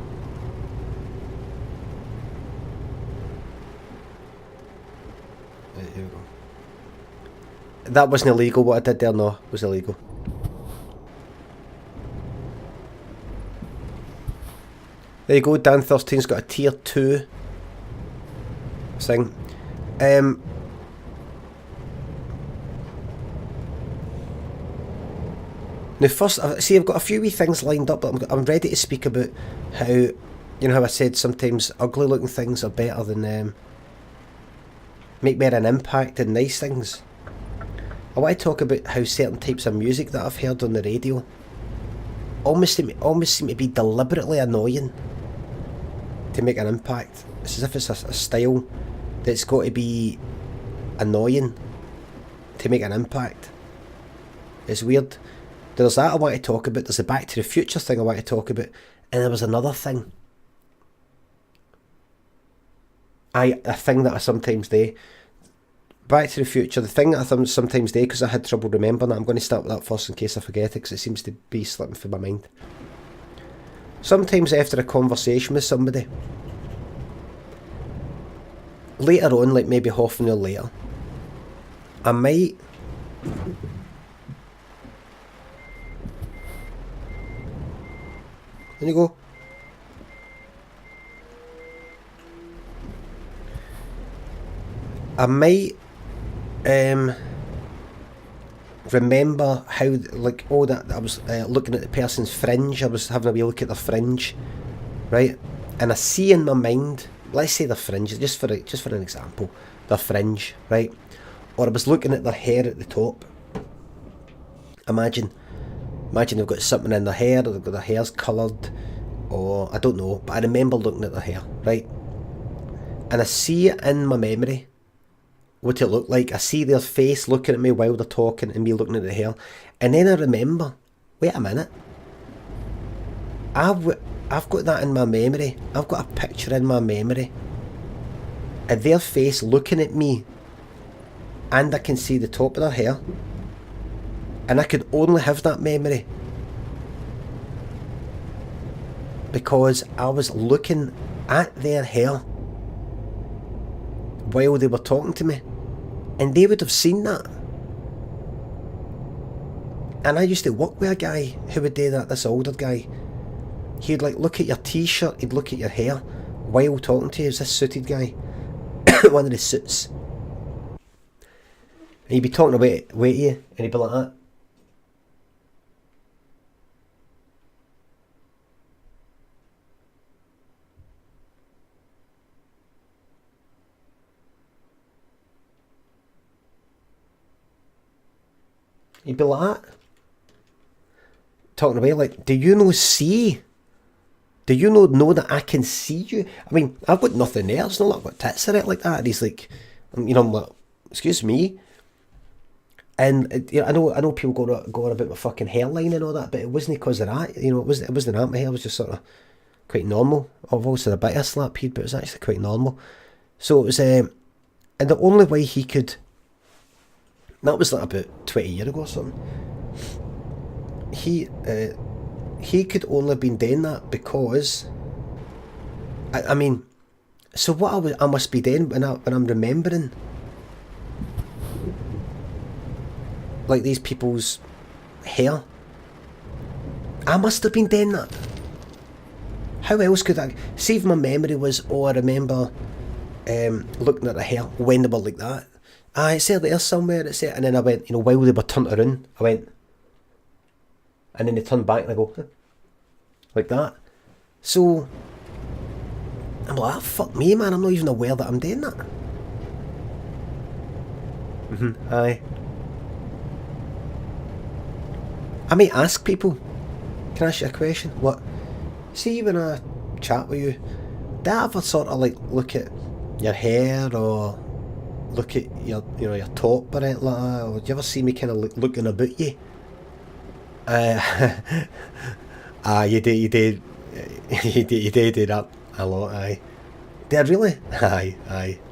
Right, here we go. That wasn't illegal, what I did there, no, was illegal. There you go, Dan 13's got a tier 2 thing. Now first, see, I've got a few wee things lined up, but I'm ready to speak about how, you know how I said sometimes ugly looking things are better than, make more an impact than nice things. I want to talk about how certain types of music that I've heard on the radio almost seem to be deliberately annoying to make an impact. It's as if it's a style that's got to be annoying to make an impact. It's weird. There's that I want to talk about. There's a Back to the Future thing I want to talk about. And there was another thing. A thing that I sometimes do. Back to the Future, the thing that I sometimes do, because I had trouble remembering that, I'm going to start with that first in case I forget it, because it seems to be slipping from my mind. Sometimes after a conversation with somebody, later on, like maybe half an hour later, I might... There you go. I might remember how, like, oh, that I was looking at the person's fringe. I was having a wee look at their fringe, right? And I see in my mind, let's say their fringe, just for an example, their fringe, right? Or I was looking at their hair at the top. Imagine they've got something in their hair, or they've got their hair's coloured, or I don't know, but I remember looking at their hair, right? And I see it in my memory, what it looked like. I see their face looking at me while they're talking and me looking at the hair. And then I remember, wait a minute, I've got that in my memory. I've got a picture in my memory of their face looking at me, and I can see the top of their hair. And I could only have that memory because I was looking at their hair while they were talking to me, and they would have seen that. And I used to work with a guy who would do that, this older guy. He'd like look at your t-shirt, he'd look at your hair while talking to you. It was this suited guy, one of the suits. And he'd be talking away to you, and he'd be like that. He'd be like that. Talking away like, do you know see? Do you know that I can see you? I mean, I've got nothing there. It's not like I've got tits or it like that. And he's like, you know, I'm like, excuse me. And you know, I know people go on about my fucking hairline and all that, but it wasn't because of that. You know, it wasn't that. My hair was just sort of quite normal. I've always had a bit of a slap head, but it was actually quite normal. So it was, and the only way he could... That was like about 20 years ago or something. He could only have been doing that because... I mean, so what I must be doing when I'm remembering... like these people's hair. I must have been doing that. How else could I... See if my memory was, oh, I remember looking at the hair when they were like that. It's there somewhere, it's there. And then I went, you know, while they were turned around, I went, and then they turned back and I go, huh? Like that. So, I'm like, ah, fuck me, man, I'm not even aware that I'm doing that. Aye. I might ask people, can I ask you a question? What? See, when I chat with you, do I ever sort of like look at your hair or look at your, you know, your top or anything like that? Or do you ever see me kind of looking about you? You do that a lot, aye. Do I really? Aye.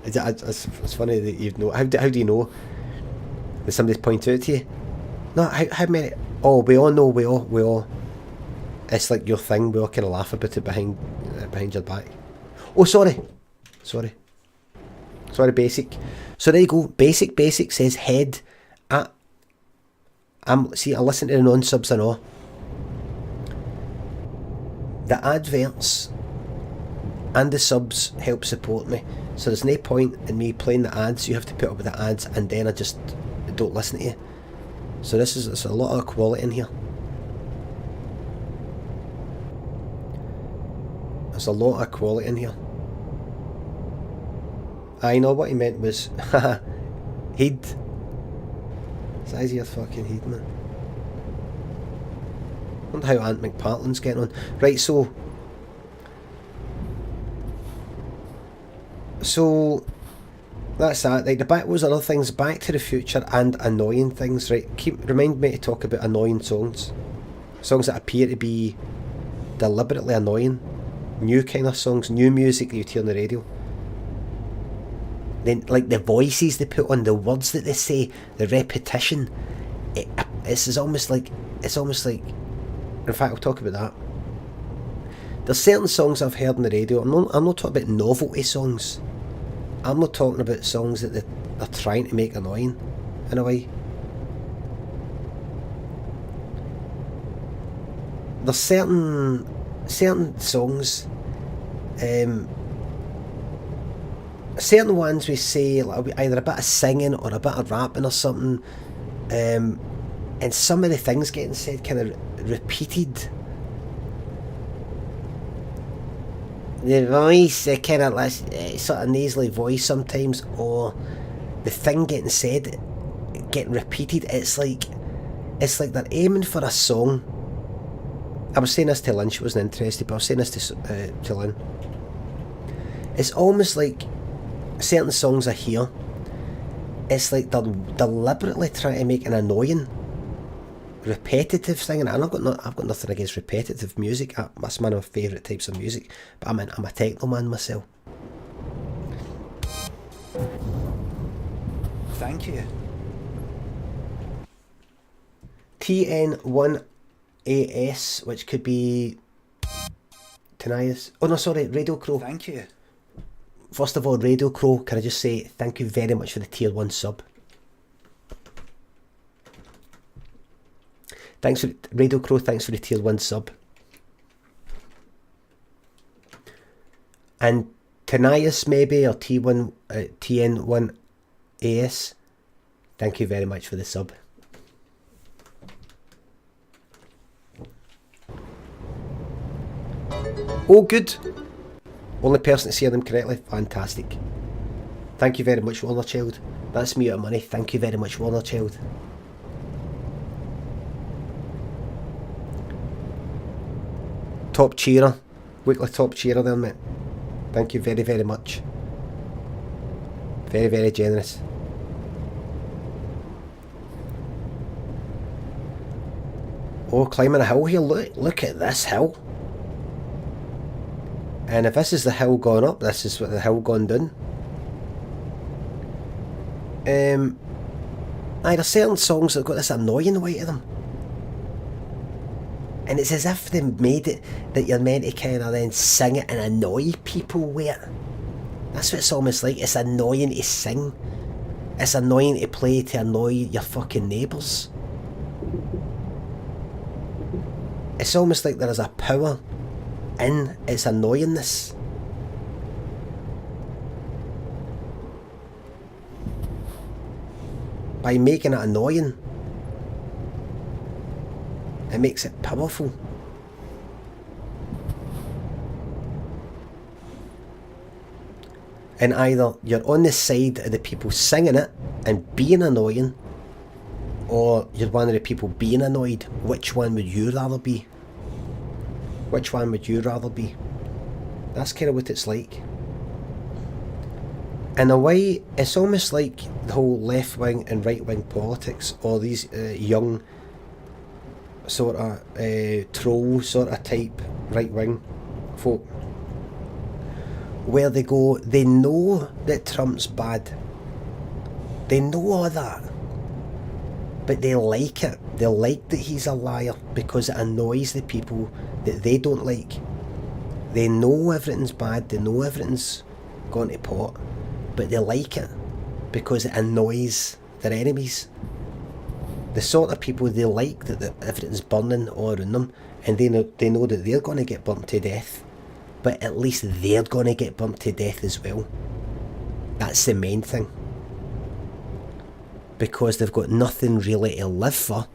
It's funny that you know. How do you know? Did somebody point out to you? No, how many? Oh, we all know, we all. It's like your thing. We all kind of laugh about it behind your back. Oh, sorry, basic. So there you go. Basic says head. I listen to the non-subs and all. The adverts and the subs help support me, so there's no point in me playing the ads. You have to put up with the ads, and then I just don't listen to you. So there's a lot of quality in here. There's a lot of quality in here. I know what he meant was heed. Size of your fucking head, man. I wonder how Ant McPartlin's getting on. Right, so that's that. Like, the back was other things, Back to the Future and annoying things, right? Remind me to talk about annoying songs. Songs that appear to be deliberately annoying. New kind of songs, new music that you hear on the radio. Then, like, the voices they put on, the words that they say, the repetition. It's almost like. In fact, I'll talk about that. There's certain songs I've heard on the radio. I'm not talking about novelty songs. I'm not talking about songs that they're trying to make annoying, in a way. There's certain songs, certain ones we say, like, either a bit of singing or a bit of rapping or something, and some of the things getting said kind of repeated. The voice, kind of sort of nasally voice sometimes, or the thing getting said, getting repeated. It's like they're aiming for a song. I was saying this to Lynn, she wasn't interested, but I was saying this to Lynn. It's almost like certain songs I hear, it's like they're deliberately trying to make an annoying, repetitive thing, and I've got nothing against repetitive music. That's one of my favourite types of music, but I'm a techno man myself. Thank you. TN1AS, which could be Tanias. Oh no, sorry, Radio Crow. Thank you. First of all, Radio Crow, can I just say thank you very much for the tier 1 sub. Thanks for Radio Crow, thanks for the tier 1 sub. And Tanias maybe, or TN1AS, thank you very much for the sub. Oh, good. Only person to say them correctly. Fantastic. Thank you very much, Warner Child. That's me out of money. Thank you very much, Warner Child. Top cheerer. Weekly top cheerer there, mate. Thank you very, very much. Very, very generous. Oh, climbing a hill here. Look at this hill. And if this is the hill going up, this is what the hill going down. There's certain songs that have got this annoying way to them. And it's as if they made it that you're meant to kind of then sing it and annoy people with it. That's what it's almost like. It's annoying to sing. It's annoying to play to annoy your fucking neighbours. It's almost like there is a power in its annoyingness. By making it annoying, it makes it powerful. And either you're on the side of the people singing it and being annoying, or you're one of the people being annoyed. Which one would you rather be? Which one would you rather be? That's kind of what it's like. In a way, it's almost like the whole left-wing and right-wing politics, or these young sort of troll sort of type right-wing folk, where they go, they know that Trump's bad. They know all that. but they like it. They like that he's a liar because it annoys the people that they don't like. They know everything's bad, they know everything's gone to pot, but they like it because it annoys their enemies. The sort of people they like that everything's burning all around them, and they know that they're going to get burnt to death, but at least they're going to get burnt to death as well. That's the main thing. Because they've got nothing really to live for,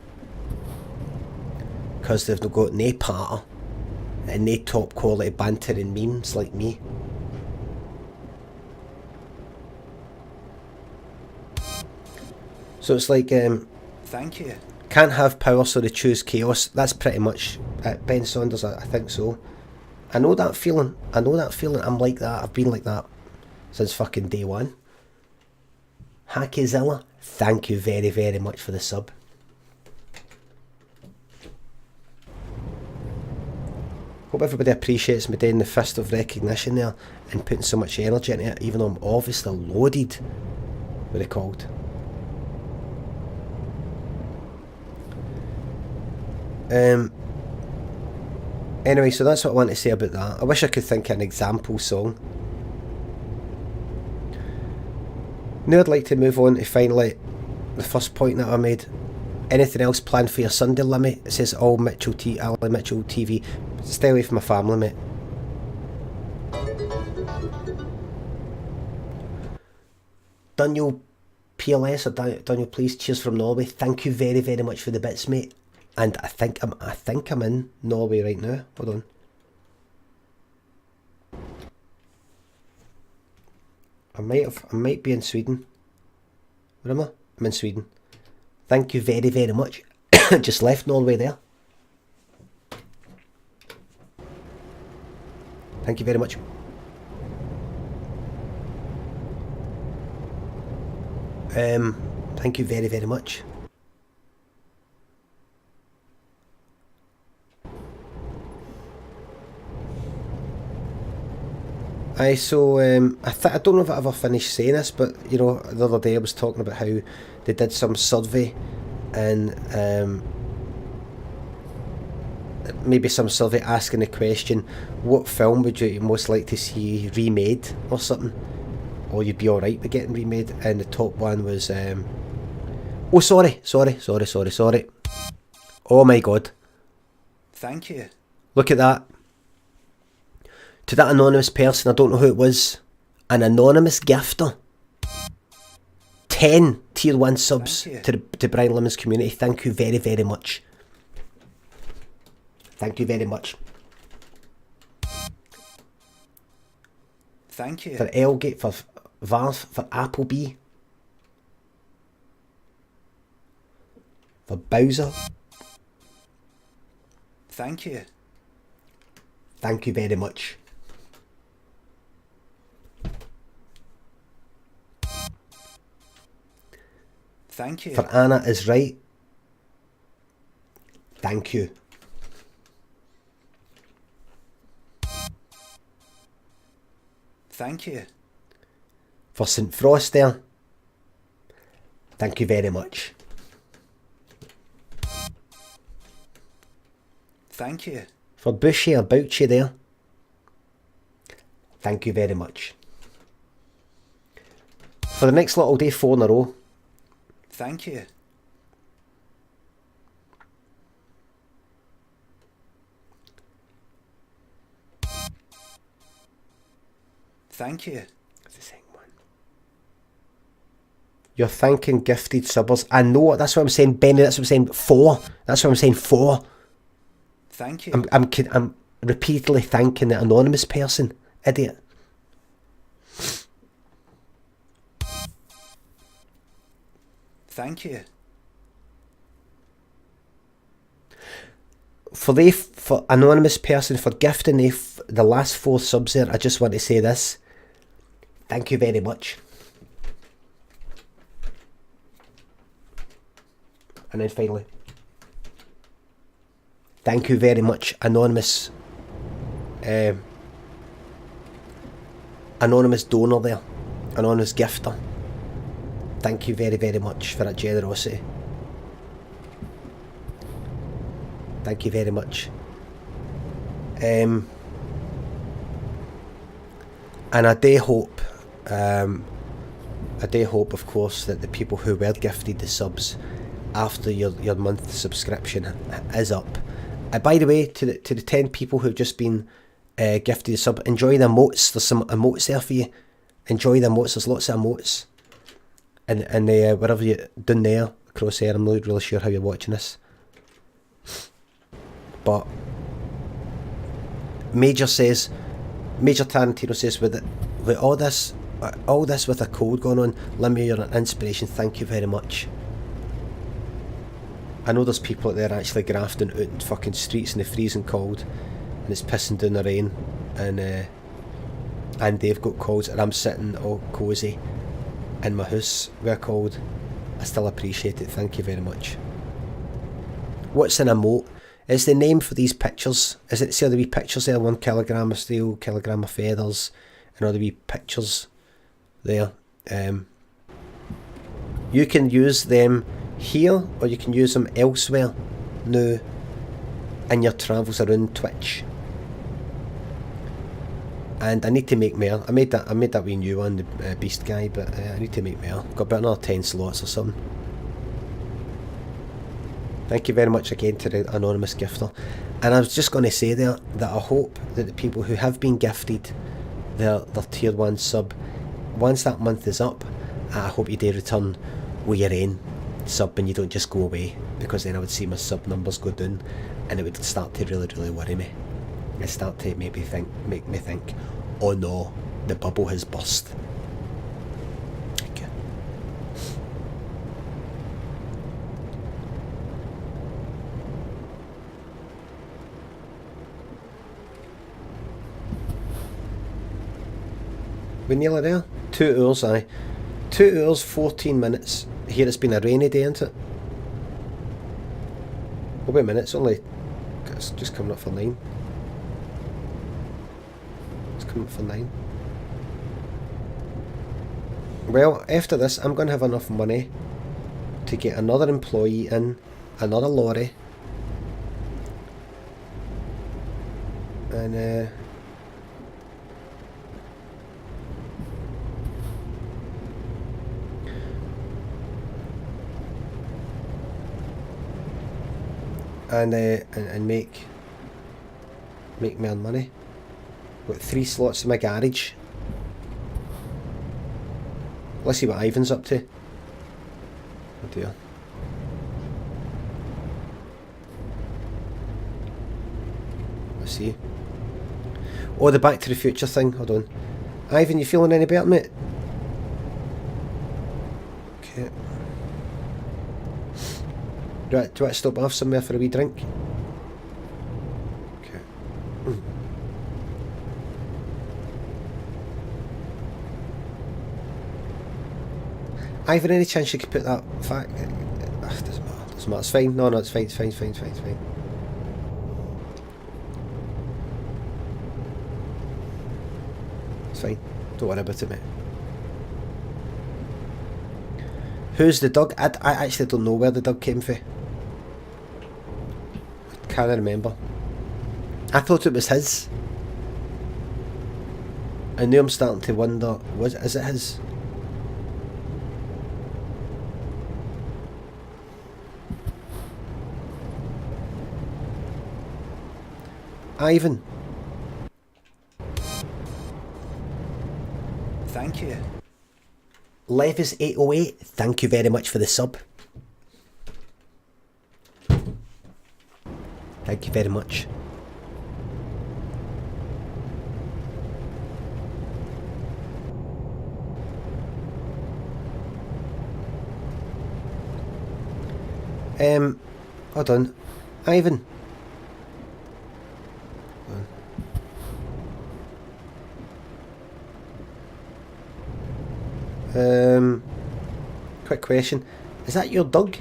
because they've got no patter and no top quality banter and memes like me. So it's like, Thank you. Can't have power, so they choose chaos. That's pretty much it. Ben Saunders, I think so. I know that feeling. I'm like that. I've been like that since fucking day one. Hackizilla, thank you very, very much for the sub. Hope everybody appreciates me doing the fist of recognition there and putting so much energy into it, even though I'm obviously loaded with it called. Anyway, so that's what I want to say about that. I wish I could think of an example song. Now I'd like to move on to finally the first point that I made. Anything else planned for your Sunday, Limmy? It says all Mitchell Ali Mitchell TV. Stay away from my family, mate. Daniel PLS or Daniel please, cheers from Norway. Thank you very, very much for the bits, mate. And I think I'm in Norway right now. Hold on. I might be in Sweden. Where am I? I'm in Sweden. Thank you very, very much. Just left Norway there. Thank you very much. Thank you very, very much. I don't know if I ever finished saying this, but you know, the other day I was talking about how they did some survey, and maybe some survey asking the question, what film would you most like to see remade or something, or you'd be alright with getting remade, and the top one was oh sorry, oh my god, Thank you. look at that. To that anonymous person, I don't know who it was, an anonymous gifter. 10 tier 1 subs to Brian Lemons community. Thank you very, very much. Thank you very much. Thank you. For Elgate, for Varth, for Applebee. For Bowser. Thank you. Thank you very much. Thank you. For Anna is right. Thank you. Thank you. For St Frost there. Thank you very much. Thank you. For Bushy or Bouchy there. Thank you very much. For the next little day, 4 in a row. Thank you. Thank you. That's the second one. You're thanking gifted subbers. I know, that's what I'm saying, Benny, that's what I'm saying, 4. That's what I'm saying, 4. Thank you. I'm repeatedly thanking the anonymous person. Idiot. Thank you. For anonymous person, for gifting the last 4 subs there, I just want to say this. Thank you very much. And then finally, thank you very much, anonymous anonymous donor there, anonymous gifter. Thank you very, very much for that generosity. Thank you very much. And I do hope, of course, that the people who were gifted the subs after your month subscription is up. By the way, to the 10 people who've just been gifted the sub, enjoy the emotes. There's some emotes there for you. Enjoy the emotes. There's lots of emotes. And wherever you're down there, crosshair, I'm not really sure how you're watching this. But Major Tarantino says, with all this with a cold going on, Limmy, you're an inspiration. Thank you very much. I know there's people out there actually grafting out in fucking streets in the freezing cold, and it's pissing down the rain, and they've got colds, and I'm sitting all cosy in my house with a cold. I still appreciate it. Thank you very much. What's an emote? Is the name for these pictures? Is it, see all the wee pictures there? 1 kilogram of steel, kilogram of feathers, and all the wee pictures there. You can use them here, or you can use them elsewhere now in your travels around Twitch. And I need to make more. I made that wee new one, the Beast guy, but I need to make more. Got about another 10 slots or something. Thank you very much again to the anonymous gifter. And I was just going to say there that I hope that the people who have been gifted their tier 1 sub, once that month is up, I hope you do return with your own sub and you don't just go away, because then I would see my sub numbers go down and it would start to really, really worry me. It start to make me think, oh no, the bubble has burst. Thank you. We're nearly there. 2 hours, aye. 2 hours, 14 minutes. Here it's been a rainy day, isn't it? Oh, wait a minute, it's just coming up for 9. It's coming up for 9. Well, after this, I'm going to have enough money to get another employee in, another lorry, and make more money. Got 3 slots in my garage. Let's see what Ivan's up to. Oh dear. Let's see. Oh, the Back to the Future thing. Hold on. Ivan, you feeling any better, mate? Okay. Do you want to stop off somewhere for a wee drink? Okay. Ivan, any chance you could put that fact? Doesn't matter. It's fine. No, it's fine. It's fine. It's fine. Don't worry about it, mate. Who's the dog? I actually don't know where the dog came from. Can't remember. I thought it was his. I knew I'm starting to wonder, is it his? Ivan. Thank you. Levis 808, thank you very much for the sub. Thank you very much. Hold on. Ivan. Quick question. Is that your dog?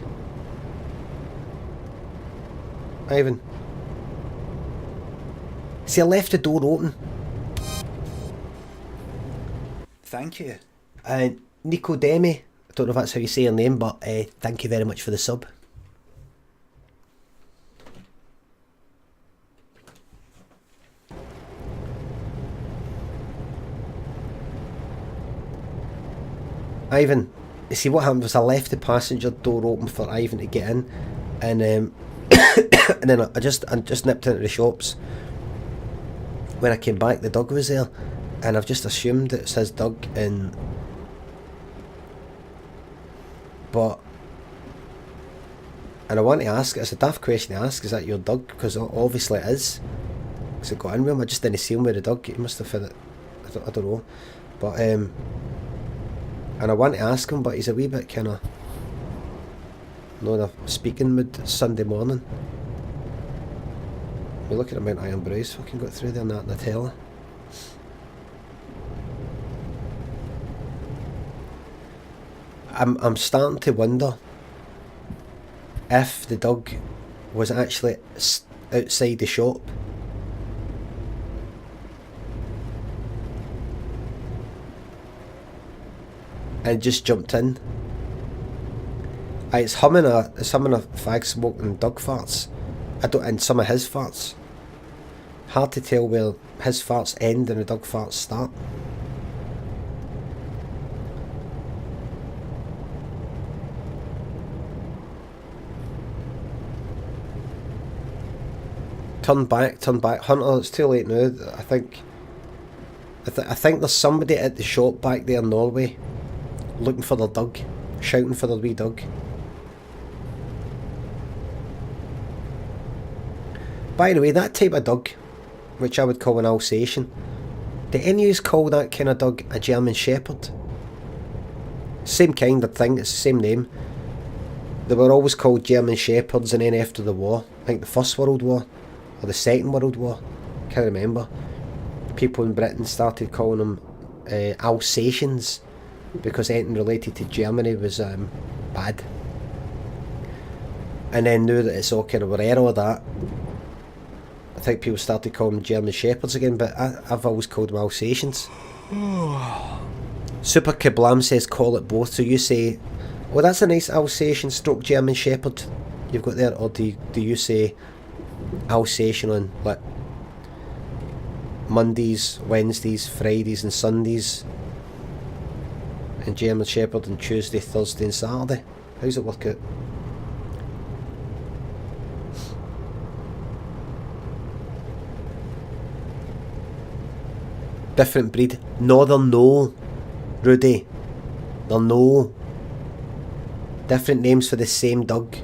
Ivan. See, I left the door open. Thank you. Nico Demi. I don't know if that's how you say your name, but thank you very much for the sub. Ivan, you see what happened was I left the passenger door open for Ivan to get in, and and then I just nipped into the shops. When I came back, the dog was there, and I've just assumed it's his dog. And I want to ask. It's a daft question to ask. Is that your dog? Because obviously it is. Because it got in with him. I just didn't see him with the dog. He must have had it. I don't know, but and I want to ask him, but he's a wee bit kind of not in a speaking mood Sunday morning. You look at the amount of iron brews fucking got through there and that Nutella. I'm starting to wonder if the dog was actually outside the shop. And just jumped in. It's humming a fag smoke and dog farts. And some of his farts. Hard to tell where his farts end and the dog farts start. Turn back. Hunter, it's too late now. I think there's somebody at the shop back there in Norway looking for their dog, shouting for their wee dog. By the way, that type of dog, which I would call an Alsatian, do any of you call that kind of dog a German Shepherd? Same kind of thing, it's the same name. They were always called German Shepherds, and then after the war, I think the First World War, or the Second World War, can't remember, people in Britain started calling them Alsatians, because anything related to Germany was bad. And then now that it's all kind of aware of that, I think people started calling them German Shepherds again, but I've always called them Alsatians. Super Kablam says call it both, so you say, oh, that's a nice Alsatian stroke German Shepherd you've got there, or do you say Alsatian on like Mondays, Wednesdays, Fridays and Sundays, and German Shepherd on Tuesday, Thursday and Saturday? How's it work out? Different breed? No, they're no, Rudy. They're no. Different names for the same dog.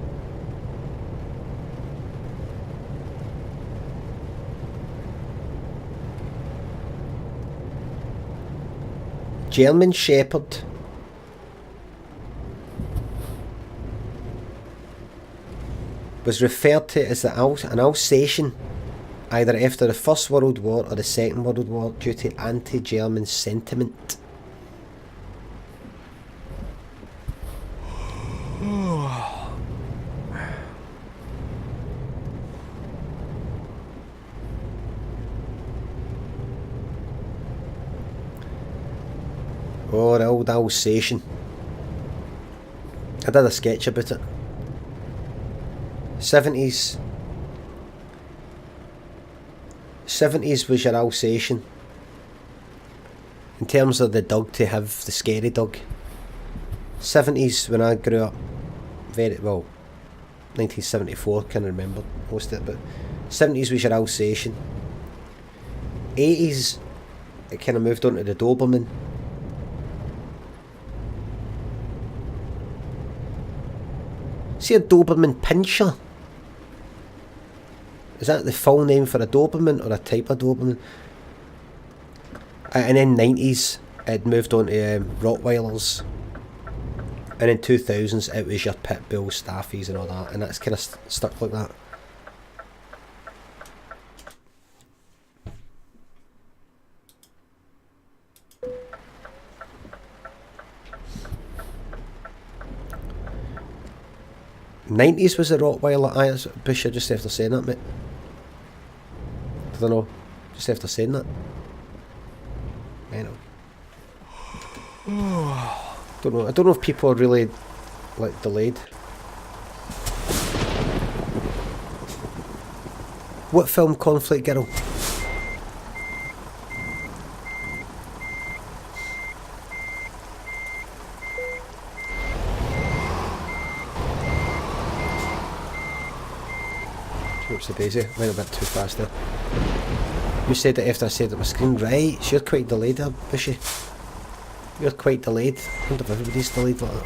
German Shepherd was referred to as an Alsatian either after the First World War or the Second World War due to anti-German sentiment. Oh, the old Alsatian. I did a sketch about it. 70s was your Alsatian. In terms of the dog to have, the scary dog. 70s when I grew up, very well, 1974, can't remember most of it, but 70s was your Alsatian. 80s, it kind of moved on to the Doberman. See a Doberman Pinscher? Is that the full name for a Doberman or a type of Doberman? And then 90s, it moved on to Rottweilers. And in 2000s, it was your Pit Bull, Staffies and all that. And that's kind of stuck like that. '90s was the Rottweiler. Busher just after saying that, mate. I don't know. Just after saying that. I know. Don't know. I don't know if people are really like delayed. What film? Conflict Girl? whoops a daisy, went a bit too fast there. You said it after I said it on my screen. Right, so you're quite delayed there, Bushy. You're quite delayed. I wonder if everybody's delayed like that.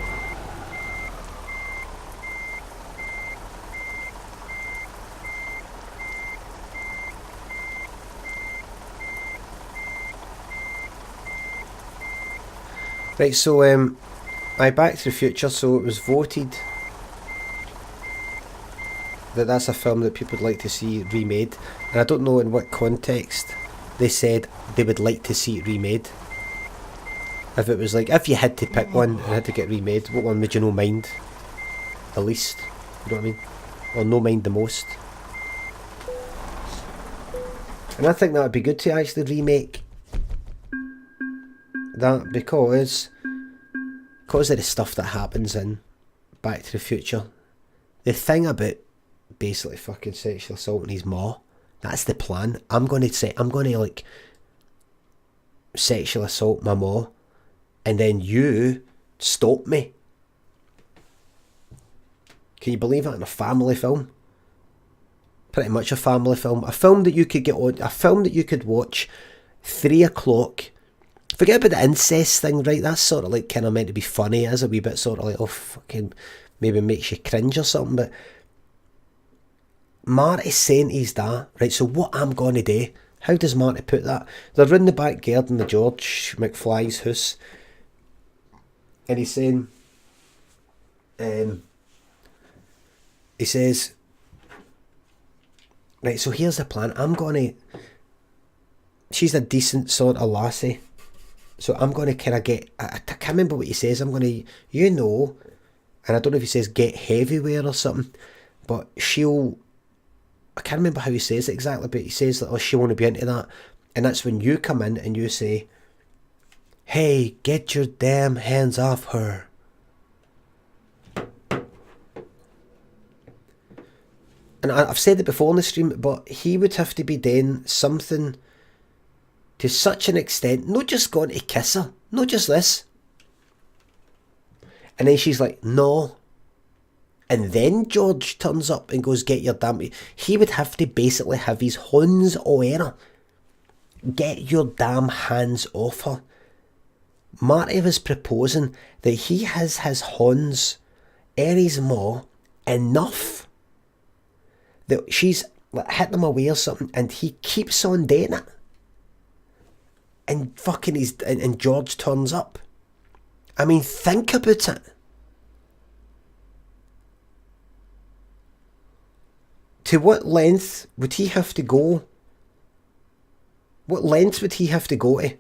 Right, so Back to the Future, so it was voted that that's a film that people would like to see remade, and I don't know in what context they said they would like to see it remade. If it was like, if you had to pick one and had to get remade, what one would you no mind the least? You know what I mean? Or no mind the most? And I think that would be good to actually remake that, because of the stuff that happens in Back to the Future. The thing about basically fucking sexual assaulting his ma, that's the plan. I'm gonna like sexual assault my ma, and then you stop me. Can you believe that in a family film? Pretty much a family film. A film that you could get on, a film that you could watch 3 o'clock. Forget about the incest thing, right? That's sort of like kind of meant to be funny. It is a wee bit sort of like, oh, fucking, maybe makes you cringe or something. But Marty saying to his dad, right, so what I'm going to do, how does Marty put that? They're in the back garden of George McFly's house. And he's saying, he says, right, so here's the plan. She's a decent sort of lassie. So I'm going to kind of get, I can't remember what he says. I'm going to, and I don't know if he says get heavyweight or something, but I can't remember how he says it exactly, but he says that, oh, she'll want to be into that. And that's when you come in and you say, hey, get your damn hands off her. And I've said it before on the stream, but he would have to be doing something to such an extent, not just going to kiss her, not just this. And then she's like, no. And then George turns up and goes, get your damn... He would have to basically have his hands on her. Get your damn hands off her. Marty was proposing that he has his hands on his maw enough that she's like, hitting him away or something, and he keeps on doing it. And fucking and George turns up. I mean, think about it. To what length would he have to go? What lengths would he have to go to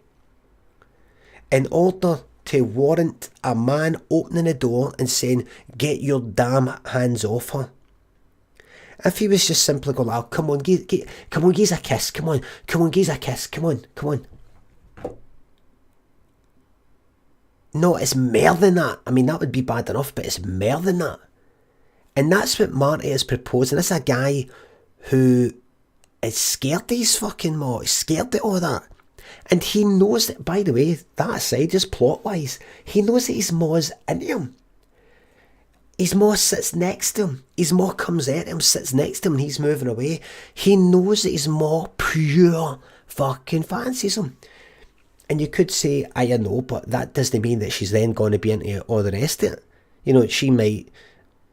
in order to warrant a man opening the door and saying, get your damn hands off her? If he was just simply going, oh, come on, come on, give a kiss, come on, give a kiss, come on. No, it's more than that. I mean, that would be bad enough, but it's more than that. And that's what Marty is proposing. This is a guy who is scared of his fucking maw. He's scared of all that. And he knows that, by the way, that aside, just plot-wise, he knows that his maw's into him. His maw sits next to him. His maw comes at him, sits next to him, and he's moving away. He knows that his maw pure fucking fancies him. And you could say, I know, but that doesn't mean that she's then going to be into all the rest of it. You know, she might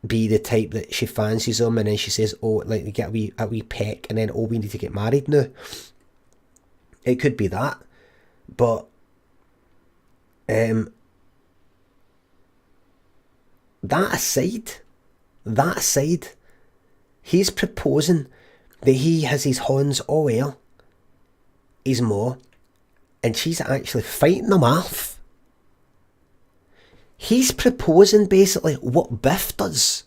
be the type that she fancies him, and then she says, oh, like, we get a wee peck, and then, oh, we need to get married now. It could be that. But, that aside, he's proposing that he has his hands all over his maw, and she's actually fighting him off. He's proposing basically what Biff does.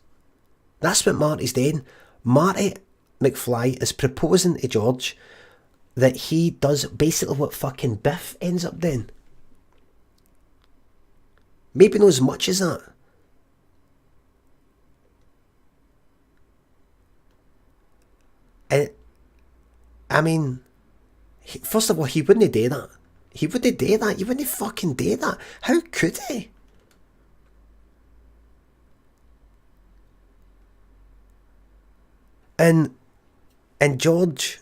That's what Marty's doing. Marty McFly is proposing to George that he does basically what fucking Biff ends up doing. Maybe not as much as that. And, I mean, first of all, he wouldn't do that. He wouldn't do that. He wouldn't fucking do that. How could he? And And George...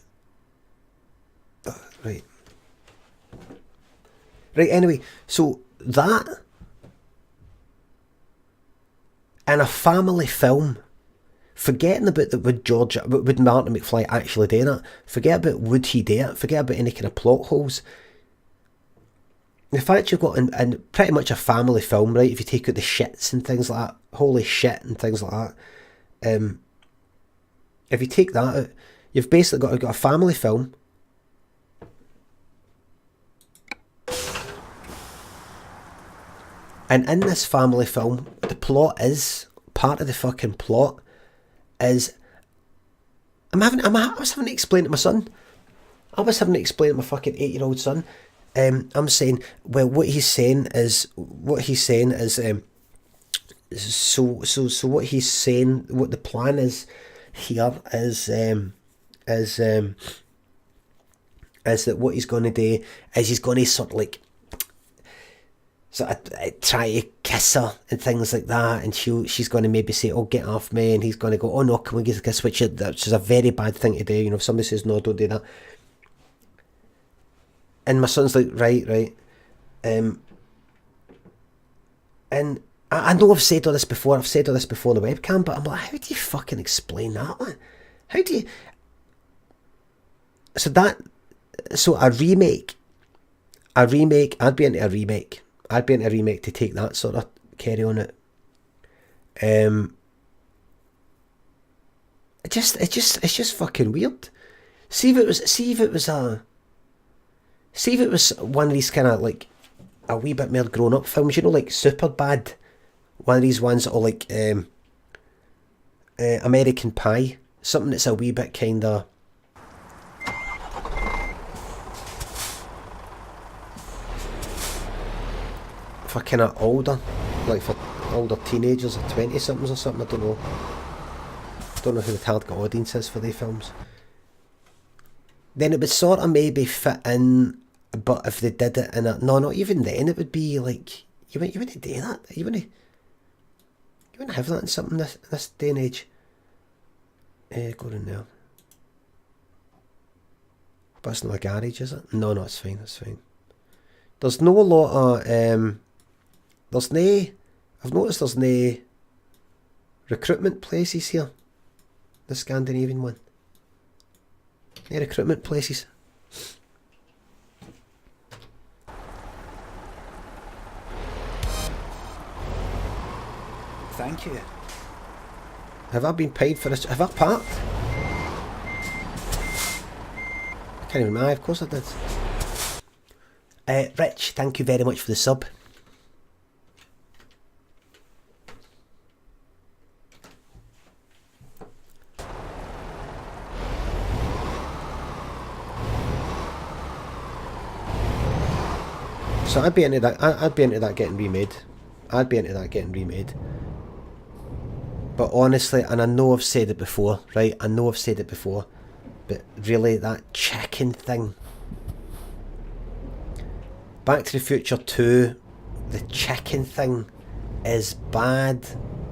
Right. Right, anyway, so that... in a family film... Forgetting about would Martin McFly actually do that? Forget about would he do it? Forget about any kind of plot holes. The fact you've got in pretty much a family film, right? If you take out the shits and things like that, holy shit and things like that. If you take that out, you've basically got a family film. And in this family film, the plot is, part of the fucking plot is, I was having to explain to my son. I was having to explain to my fucking 8-year-old son. I'm saying, well, what he's saying is, so what he's saying, what the plan is here is that what he's going to do is he's going to sort of like, try to kiss her and things like that, and she's going to maybe say, "Oh, get off me," and he's going to go, "Oh no, can we get a kiss?" Which is a very bad thing to do. You know, if somebody says no, don't do that. And my son's like, right. And I know I've said all this before. I've said all this before on the webcam, but I'm like, how do you fucking explain that, man? How do you? So a remake. I'd be into a remake. I'd be into a remake to take that sort of carry on it. It's just fucking weird. See if it was one of these kind of like a wee bit more grown up films, you know, like Superbad, one of these ones, or like American Pie, something that's a wee bit kind of for kind of older, like for older teenagers or 20-somethings or something. I don't know who the target audience is for these films. Then it would sort of maybe fit in, but if they did it in a... No, not even then. It would be like... You wouldn't do that. You wouldn't have that in something this day and age. Go in there. But it's not a garage, is it? No, it's fine. There's no lot of... I've noticed there's no recruitment places here. The Scandinavian one. No recruitment places. Thank you. Have I been paid for this? Have I parked? I can't even remember. Of course I did. Rich, thank you very much for the sub. So I'd be into that. I'd be into that getting remade. But honestly, and I know I've said it before, right? But really, that chicken thing. Back to the Future 2, the chicken thing is bad,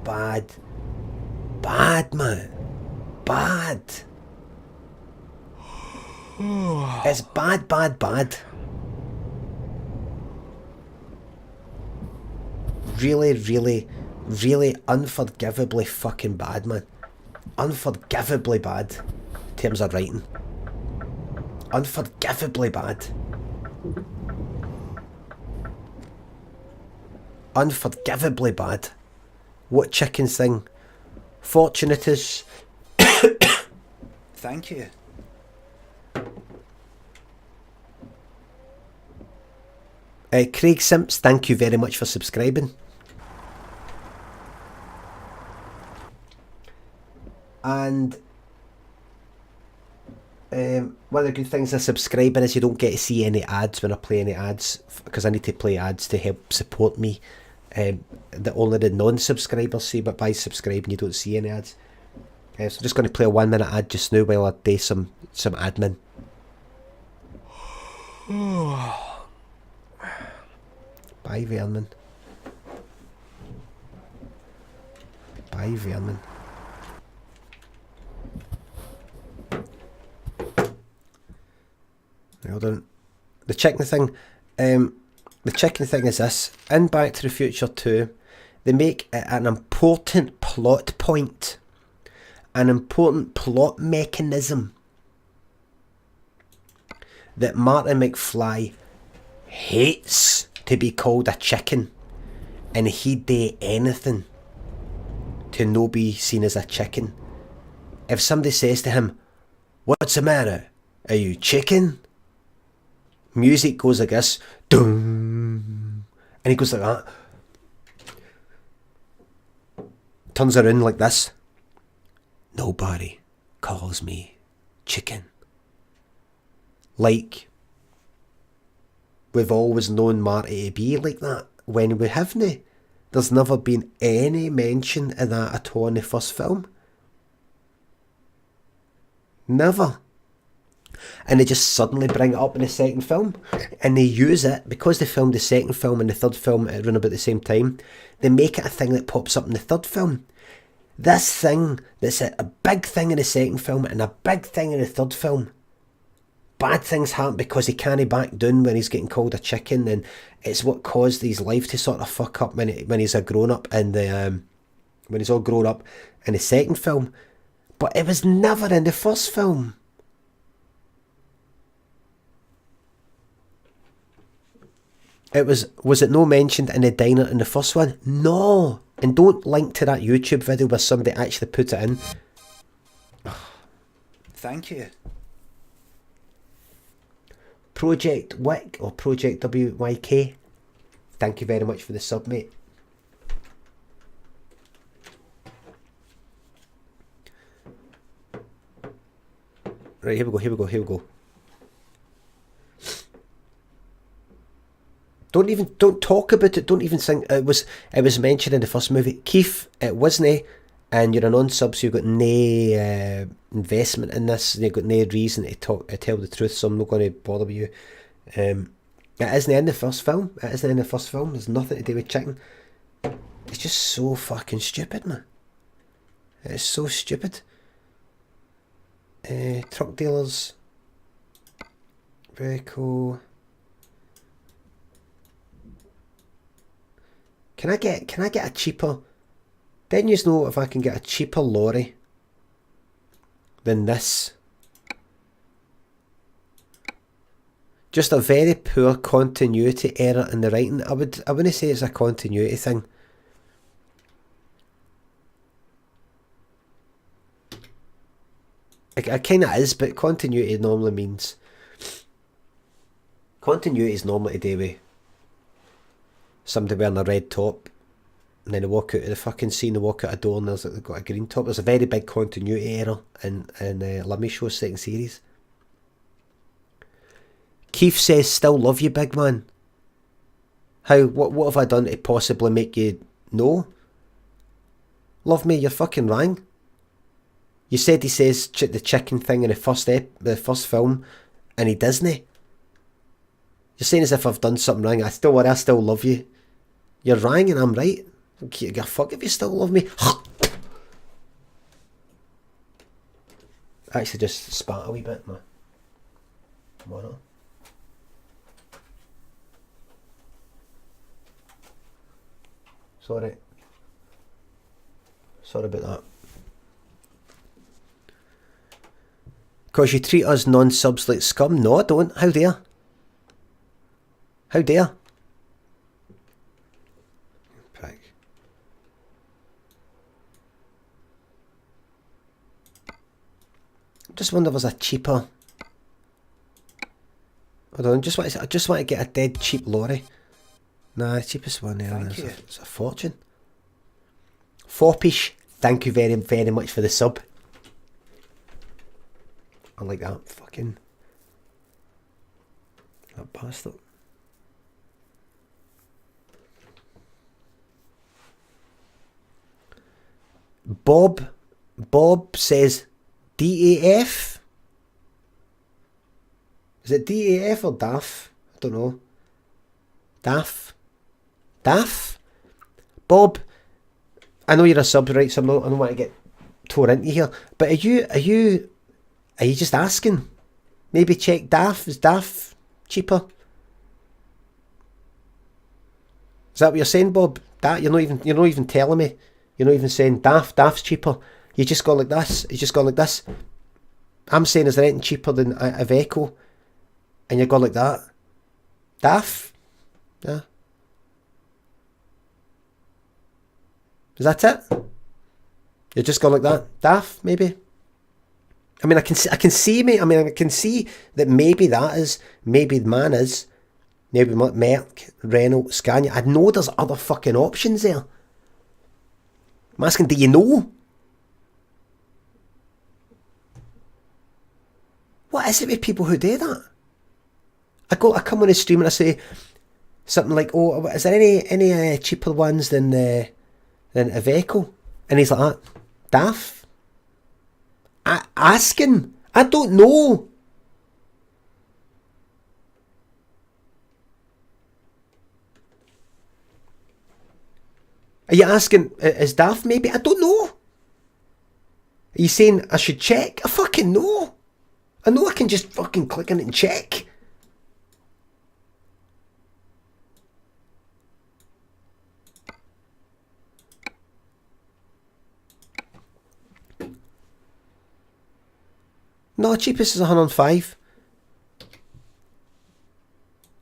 man. Bad. It's bad. Really unforgivably fucking bad, man. Unforgivably bad in terms of writing. Unforgivably bad. Unforgivably bad. What chicken thing? Fortunatus. Thank you. Craig Simps, thank you very much for subscribing. And one of the good things of subscribing is you don't get to see any ads when I play any ads, because I need to play ads to help support me. That only the non-subscribers see, but by subscribing you don't see any ads. So I'm just going to play a 1 minute ad just now while I do some admin. Bye, Vernon. hold on. The chicken thing. The chicken thing is this. In Back to the Future 2, they make it an important plot point. An important plot mechanism. That Martin McFly hates to be called a chicken. And he'd do anything to no be seen as a chicken. If somebody says to him, "What's the matter? Are you chicken?" Music goes like this. Doom. And he goes like that. Turns around like this. "Nobody calls me chicken." Like, we've always known Marty to be like that. When we haven't. There's never been any mention of that at all in the first film. Never. And they just suddenly bring it up in the second film. And they use it, because they filmed the second film and the third film at around about the same time, they make it a thing that pops up in the third film. This thing that's a big thing in the second film and a big thing in the third film. Bad things happen because he can't back down when he's getting called a chicken, and it's what caused his life to sort of fuck up when he's a grown up and when he's all grown up in the second film. But it was never in the first film. Was it no mentioned in the diner in the first one? No. And don't link to that YouTube video where somebody actually put it in. Thank you. Project Wick or Project WYK. Thank you very much for the sub, mate. Right, here we go. Don't talk about it. Don't even think it was mentioned in the first movie. Keith, it wasn't, and you're a non-sub, so you've got no investment in this. And you've got no reason to tell the truth. So I'm not going to bother with you. It isn't in the first film. There's nothing to do with chicken. It's just so fucking stupid, man. It's so stupid. Truck dealers. Very cool. Can I get a cheaper? Then you know if I can get a cheaper lorry than this. Just a very poor continuity error in the writing. I wouldn't say it's a continuity thing. It kind of is, but continuity normally means... Continuity is normally to do with somebody wearing a red top, and then they walk out of the fucking scene, they walk out a door and they've got a green top. There's a very big continuity error in Limmy Show's second series. Keith says, "Still love you, big man." How? What have I done to possibly make you know? Love me? You're fucking wrong. You said he says the chicken thing in the first film, and he doesn't. You're saying as if I've done something wrong. I still love you. You're wrong and I'm right. Give a fuck if you still love me. I actually just spat a wee bit, man. Why not? Sorry about that. Because you treat us non-subs like scum. No, I don't. How dare? How dare? Prick. Just wonder if there's a cheaper... Hold on, I just want to get a dead cheap lorry. Nah, the cheapest one there. It's a fortune. Foppish, thank you very, very much for the sub. I like that fucking... That bastard. Bob says DAF. Is it DAF or DAF? I don't know. DAF? Bob, I know you're a sub, right? So I don't want to get tore into here. But are you just asking? Maybe check DAF. Is DAF cheaper? Is that what you're saying, Bob? That you're not even telling me. You're not even saying DAF's cheaper. You just go like this. You just go like this. I'm saying is there anything cheaper than Iveco? And you go like that. DAF? Yeah. Is that it? You're just going like that. DAF, maybe? I mean, I can see, mate. I mean, I can see that maybe that is, maybe the man is, maybe Merck, Renault, Scania. I know there's other fucking options there. I'm asking, do you know? What is it with people who do that? I come on the stream and I say something like, "Oh, is there any cheaper ones than Iveco?" And he's like, "DAF." Asking, I don't know. Are you asking, is DAF maybe? I don't know. Are you saying I should check? I fucking know. I know I can just fucking click on it and check. No, cheapest is 105.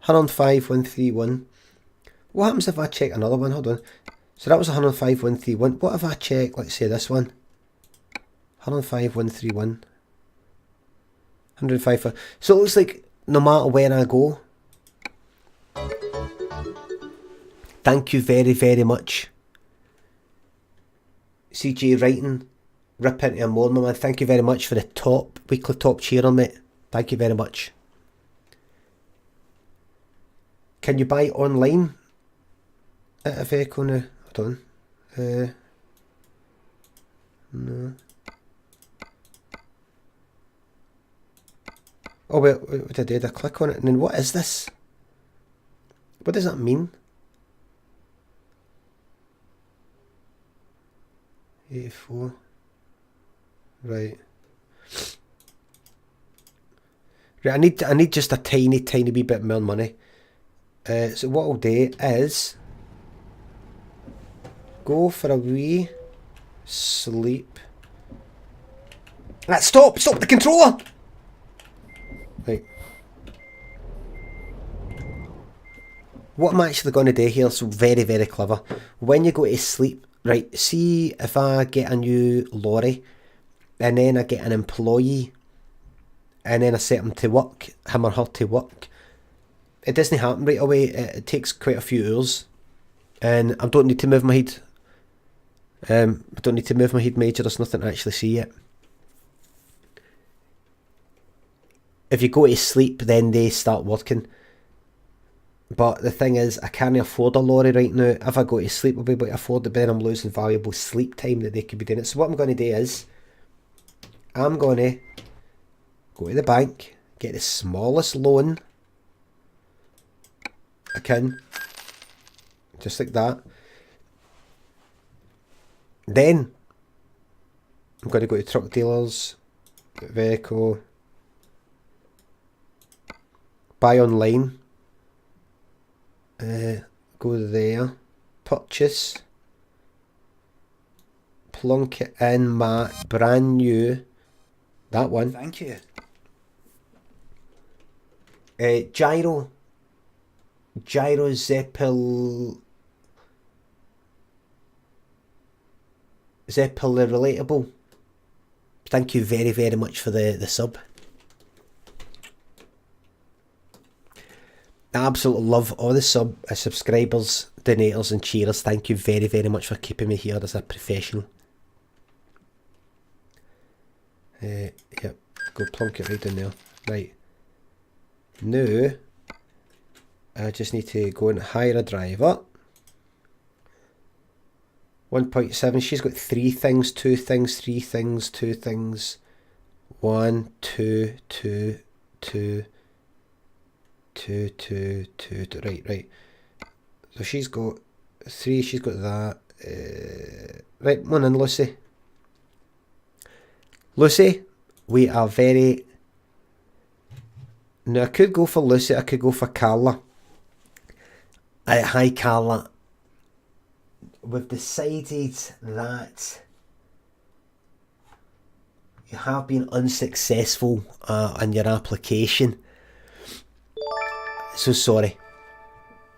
105, 131. What happens if I check another one? Hold on. So that was 105, 131. What if I check, let's say this one? 105, 131. 105. So it looks like no matter where I go. Thank you very, very much. CJ writing. Rip into a more, my man. Thank you very much for the weekly top cheerer, mate. Thank you very much. Can you buy online at Iveco now? Hold on. No. Oh, wait, what did I do? I click on it, and then what is this? What does that mean? 84. Right. Right, I need just a tiny wee bit more money. So what I'll do is go for a wee sleep. Stop the controller! Right. What I'm actually going to do here is very, very clever. When you go to sleep, right, see if I get a new lorry and then I get an employee and then I set him to work, him or her to work. It doesn't happen right away. It takes quite a few hours and I don't need to move my head. I don't need to move my head major, there's nothing to actually see it. If you go to sleep, then they start working. But the thing is, I can't afford a lorry right now. If I go to sleep, I'll be able to afford it, but then I'm losing valuable sleep time that they could be doing it. So what I'm going to do is, I'm going to go to the bank, get the smallest loan I can, just like that. Then, I'm going to go to truck dealers, vehicle, buy online, go there, purchase, plunk it in my brand new, that one. Thank you. Gyro Zeppel relatable. Thank you very, very much for the sub. I absolutely love all the subscribers, donators and cheerers. Thank you very, very much for keeping me here as a professional. Yep, go plonk it right in there. Right. Now, I just need to go and hire a driver. 1.7, she's got 3 things, 2 things, 3 things, 2 things. 1, 2, 2, 2. 2, 2, 2, 2, right. So she's got 3, she's got that. Right, come on in, Lucy. Lucy, we are very Now, I could go for Lucy, I could go for Carla. Hi, Carla. We've decided that you have been unsuccessful in your application. So sorry.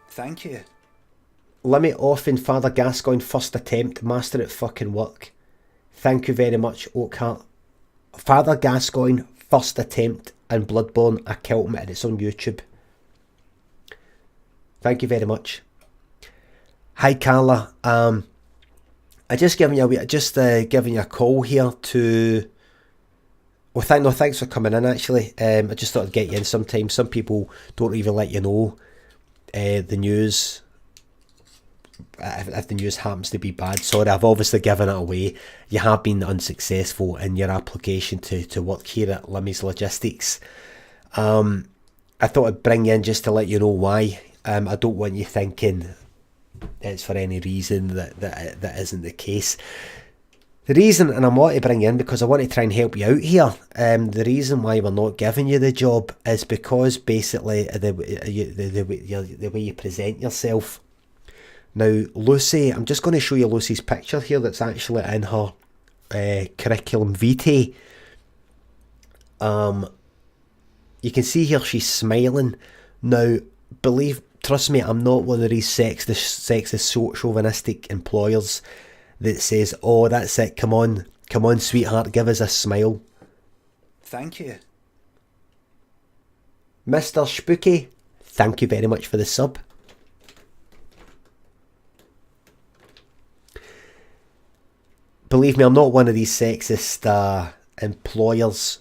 Thank you. Limmy off in Father Gascoigne first attempt, master at fucking work. Thank you very much, Oakhart. Father Gascoigne first attempt in Bloodborne, I killed him and it's on YouTube. Thank you very much. Hi Carla, I just giving you giving you a call here to. Well, thanks for coming in. Actually, I just thought I'd get you in. Sometimes some people don't even let you know the news if the news happens to be bad. Sorry, I've obviously given it away. You have been unsuccessful in your application to work here at Limmy's Logistics. I thought I'd bring you in just to let you know why. I don't want you thinking it's for any reason that isn't the case. The reason, and I want to bring you in because I want to try and help you out here. The reason why we're not giving you the job is because basically the way you present yourself. Now, Lucy, I'm just going to show you Lucy's picture here that's actually in her curriculum vitae. You can see here she's smiling. Now, trust me, I'm not one of these sexist, chauvinistic employers that says, oh, that's it, come on, sweetheart, give us a smile. Thank you. Mr. Spooky, thank you very much for the sub. Believe me, I'm not one of these sexist employers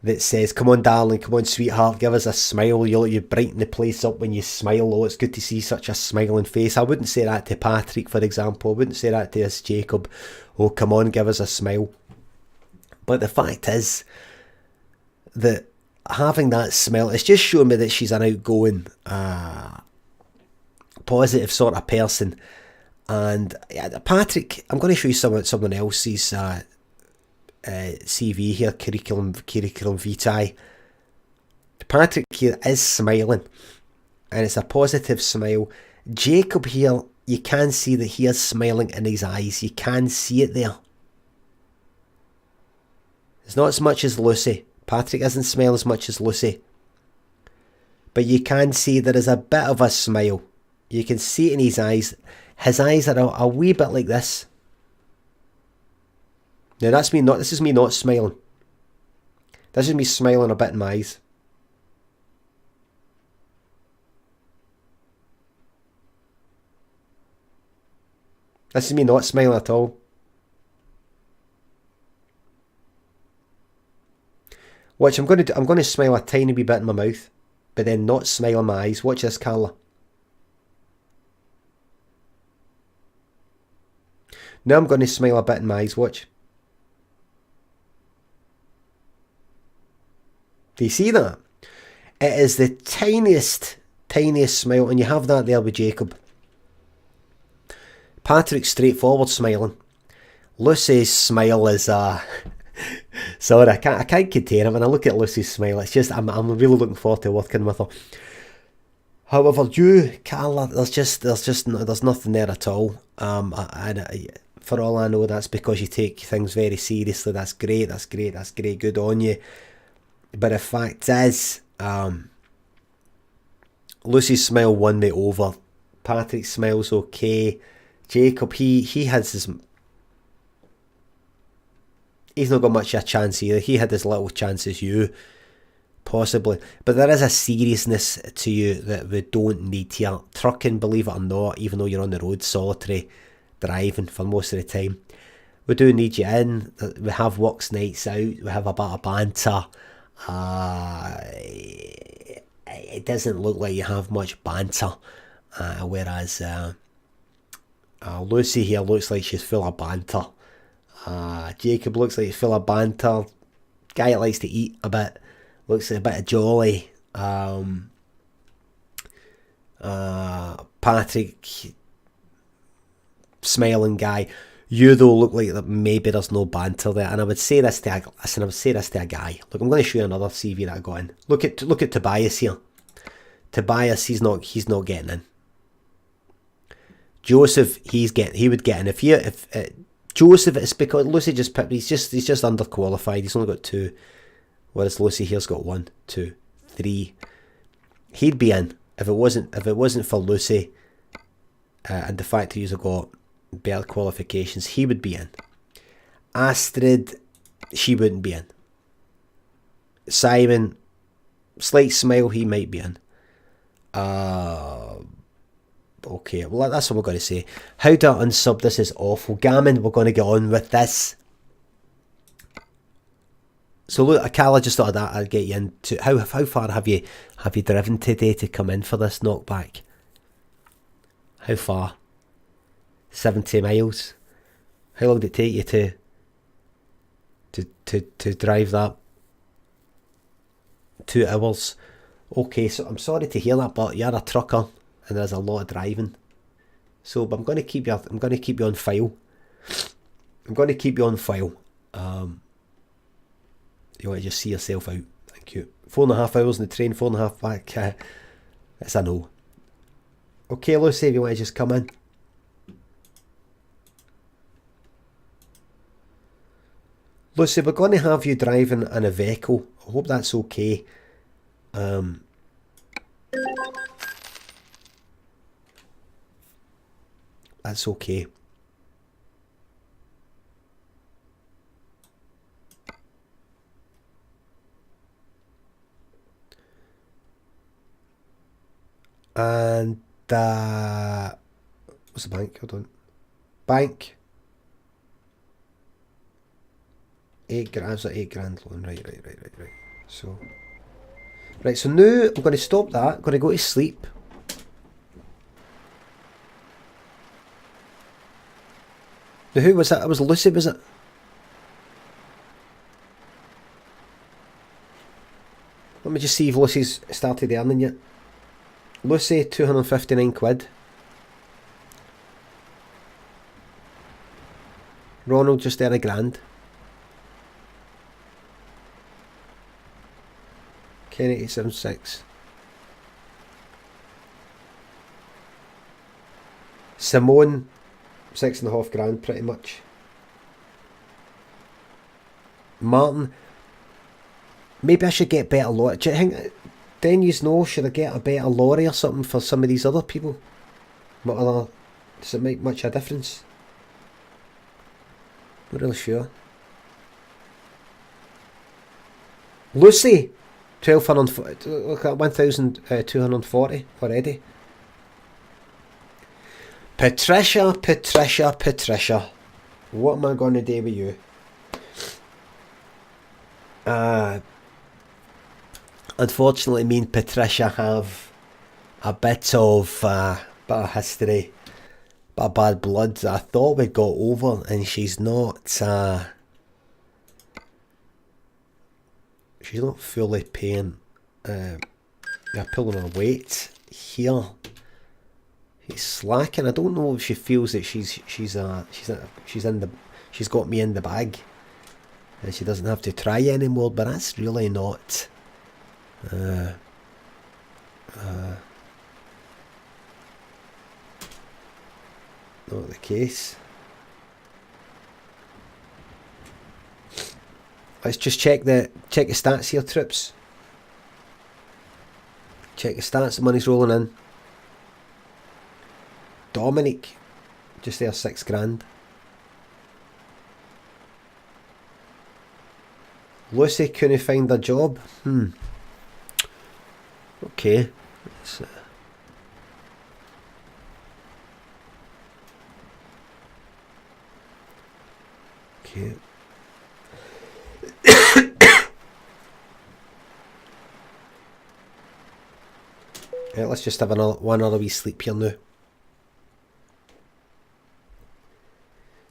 that says, come on darling, come on sweetheart, give us a smile, you brighten the place up when you smile, oh it's good to see such a smiling face. I wouldn't say that to Patrick, for example. I wouldn't say that to us Jacob, oh come on, give us a smile. But the fact is that having that smile, it's just showing me that she's an outgoing, positive sort of person. And Patrick, I'm going to show you someone else's CV here, curriculum vitae. Patrick here is smiling, and it's a positive smile. Jacob here, you can see that he is smiling in his eyes. You can see it there. It's not as much as Lucy. Patrick doesn't smile as much as Lucy, but you can see there is a bit of a smile. You can see it in his eyes. His eyes are a wee bit like this. Now this is me not smiling. This is me smiling a bit in my eyes. This is me not smiling at all. Watch, I'm going to smile a tiny wee bit in my mouth, but then not smile in my eyes. Watch this, Carla. Now I'm going to smile a bit in my eyes. Watch. Do you see that? It is the tiniest smile, and you have that there with Jacob. Patrick's straightforward smiling. Lucy's smile is sorry, I can't contain it. When I look at Lucy's smile, it's just I'm really looking forward to working with her. However, you, Carla, there's nothing there at all. For all I know, that's because you take things very seriously. That's great. Good on you. But the fact is, Lucy's smile won me over. Patrick's smile's okay. Jacob, he has his. He's not got much of a chance either. He had as little chance as you, possibly. But there is a seriousness to you that we don't need here. Trucking, believe it or not, even though you're on the road solitary, driving for most of the time, we do need you in. We have works nights out. We have a bit of banter. It doesn't look like you have much banter, whereas Lucy here looks like she's full of banter. Jacob looks like he's full of banter. Guy that likes to eat a bit, looks like a bit of jolly. Patrick, smiling guy. You though look like that maybe there's no banter there, and I would say this to a guy. Look, I'm going to show you another CV that I got in. Look at Tobias here. Tobias, he's not getting in. Joseph, he would get in. If Joseph, it's because Lucy just picked. He's just underqualified. He's only got 2, whereas Lucy here's got 1, 2, 3. He'd be in if it wasn't for Lucy and the fact that he's got better qualifications. He would be in. Astrid, she wouldn't be in. Simon, slight smile, he might be in. Okay, well that's what we're going to say. How to unsub this is awful. Gammon, we're going to get on with this. So look, Akala, just thought of that. I'd get you into how far have you driven today to come in for this knockback? How far? 70 miles. How long did it take you to drive that? 2 hours. Okay, so I'm sorry to hear that, but you're a trucker and there's a lot of driving. So, but I'm going to keep you on file. I'm going to keep you on file. You want to just see yourself out. Thank you. 4.5 hours in the train, 4.5 back. It's a no. Okay, Lucy, if you want to just come in. Lucy, we're going to have you driving in a vehicle. I hope that's okay. That's okay. And what's the bank? Hold on. Bank. 8 grand. That's an 8 grand loan. Right. So now I'm going to stop that. I'm going to go to sleep. Now who was that? It was Lucy, was it? Let me just see if Lucy's started earning yet. Lucy, 259 quid. Ronald just earned £1,000. Kenny 876. Simone, 6.5 grand pretty much. Martin, maybe I should get better lorry. Do you think, then you know, should I get a better lorry or something for some of these other people? What other, does it make much a difference? Not really sure. Lucy, 1,240. Look at 1,240 already. Patricia. What am I going to do with you? Unfortunately, me and Patricia have a bit of history, bit of bad blood. I thought we got over, and she's not fully paying. Pulling her weight here. He's slacking. I don't know if she feels that she's got me in the bag, and she doesn't have to try anymore. But that's really not. Not the case. Let's just check the stats here, Trips. Check the stats. The money's rolling in. Dominic, just there, 6 grand. Lucy couldn't find a job. Okay. Okay. Yeah, let's just have one other wee sleep here now.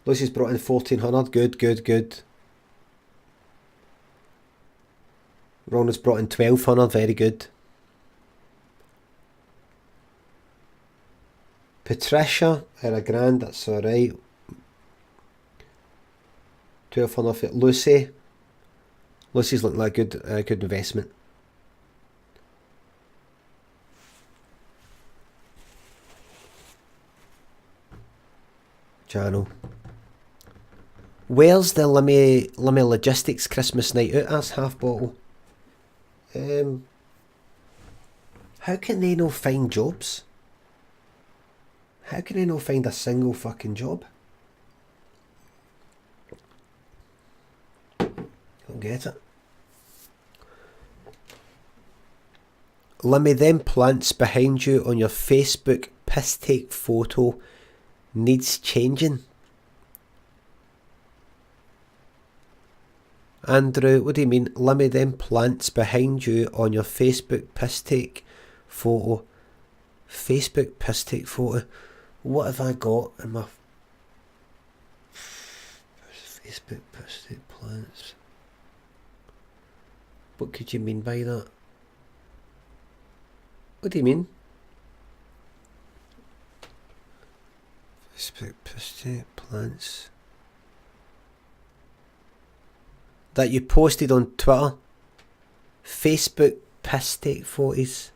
Lucy's brought in 1,400. Good. Ronald's brought in 1,200. Very good. Patricia at £1,000. That's alright. 12 for nothing. Lucy. Lucy's looking like a good investment. Channel. Where's the Limmy Logistics Christmas night out? That's half bottle. How can they no find jobs? How can they no find a single fucking job? Don't get it. Limmy, them plants behind you on your Facebook piss take photo needs changing. Andrew, what do you mean? Limmy, them plants behind you on your Facebook piss take photo. Facebook piss take photo. What have I got in my Facebook piss take plants? What could you mean by that? What do you mean? Facebook piss take plants. That you posted on Twitter. Facebook piss take photos.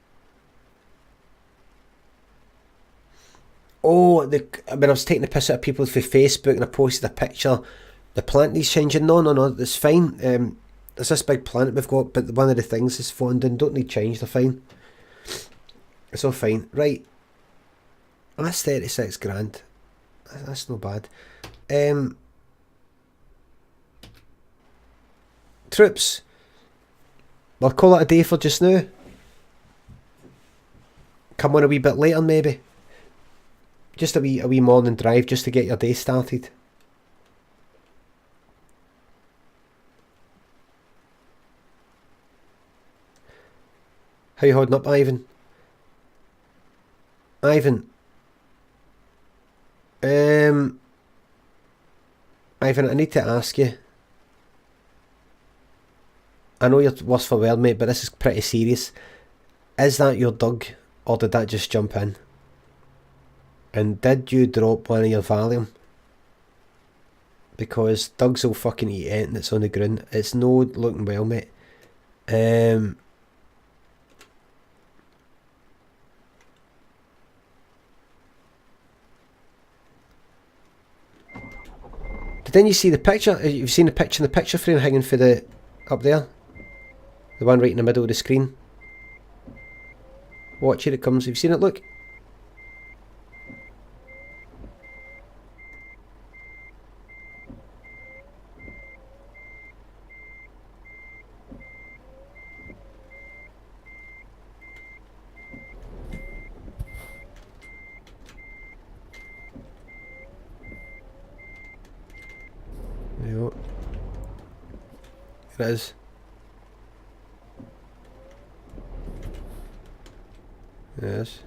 Oh, when I was taking the piss out of people through Facebook and I posted a picture, the plant needs changing. No, that's fine. There's this big plant we've got, but one of the things is falling down. Don't need change, they're fine. It's all fine. Right. That's 36 grand. That's not bad. Troops. We'll call it a day for just now. Come on a wee bit later maybe. Just a wee morning drive just to get your day started. How you holding up, Ivan? Ivan, I need to ask you. I know you're worse for wear, mate, but this is pretty serious. Is that your dog, or did that just jump in? And did you drop one of your Valium? Because dogs will fucking eat anything that's on the ground. It's no looking well, mate. Didn't you see the picture? You've seen the picture in the picture frame hanging for the up there? The one right in the middle of the screen. Watch, here it comes. Have you seen it? Look. There you go. It is. Yes.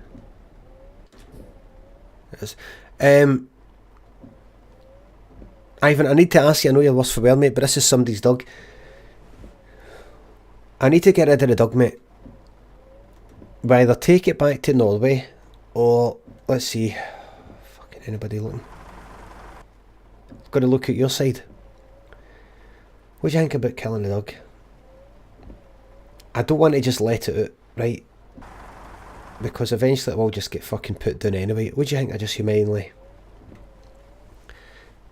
Yes. Ivan, I need to ask you, I know you're worse for wear, mate, but this is somebody's dog. I need to get rid of the dog, mate. We either take it back to Norway, or, let's see, fucking anybody looking. Got to look at your side. What do you think about killing the dog? I don't want to just let it out, right? Because eventually it will just get fucking put down anyway. What do you think of just humanely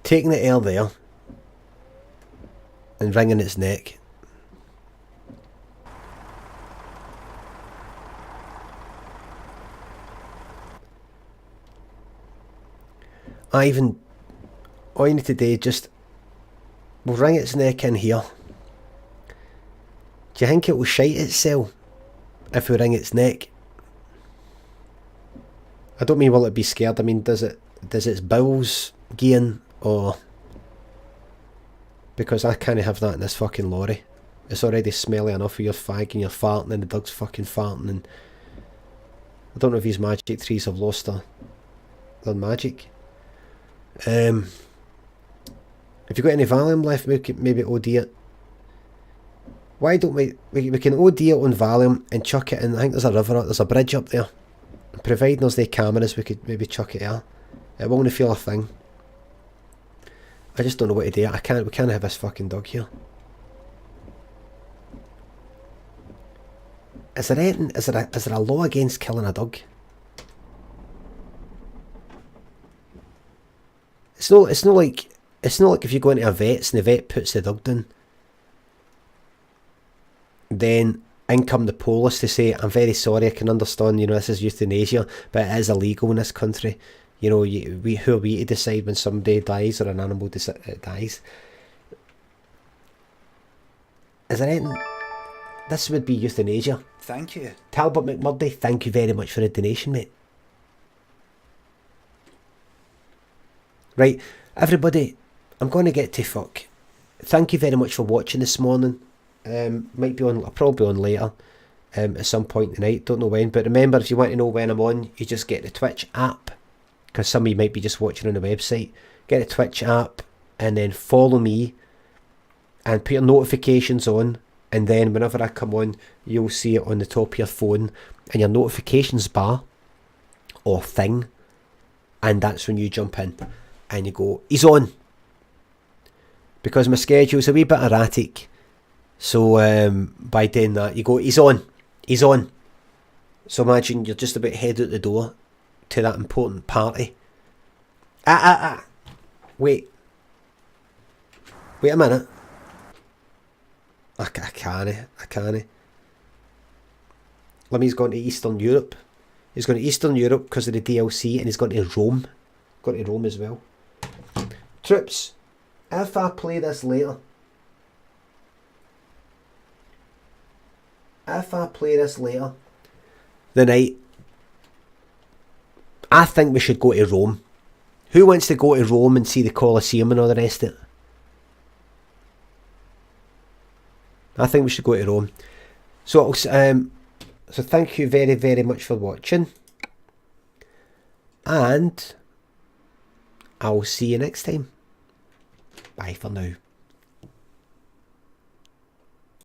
taking the air there and wringing its neck? Ivan, all you need to do is just, we'll wring its neck in here. Do you think it will shite itself if we wring its neck? I don't mean will it be scared, I mean does its bowels gain, or... Because I can't have that in this fucking lorry. It's already smelly enough with your fag and you're farting and the dog's fucking farting, and I don't know if these magic trees have lost their magic. If you've got any Valium left, we could maybe OD it. Why don't we can OD it on Valium and chuck it in. I think there's a river, there's a bridge up there. Providing there's no cameras, we could maybe chuck it there. It won't feel a thing. I just don't know what to do. We can't have this fucking dog here. Is there anything, is there a law against killing a dog? It's not like if you go into a vet's and the vet puts the dog down, then in come the police to say, I'm very sorry, I can understand, this is euthanasia, but it is illegal in this country. Who are we to decide when somebody dies or an animal dies? Is there anything? This would be euthanasia. Thank you. Talbot McMurday, thank you very much for the donation, mate. Right, everybody, I'm going to get to fuck. Thank you very much for watching this morning. Might be on, I'll probably be on later, at some point tonight, don't know when. But remember, if you want to know when I'm on, you just get the Twitch app, because some of you might be just watching on the website. Get the Twitch app and then follow me and put your notifications on, and then whenever I come on, you'll see it on the top of your phone and your notifications bar or thing, and that's when you jump in and you go, he's on, because my schedule's a wee bit erratic. So by doing that, you go, he's on. So imagine you're just about head out the door to that important party. Wait a minute. I can't. Limmy's gone to Eastern Europe. He's going to Eastern Europe because of the DLC, and he's going to Rome. Going to Rome as well. Troops, if I play this later, the night, I think we should go to Rome. Who wants to go to Rome and see the Colosseum and all the rest of it? I think we should go to Rome. So thank you very, very much for watching. And I'll see you next time. Bye for now.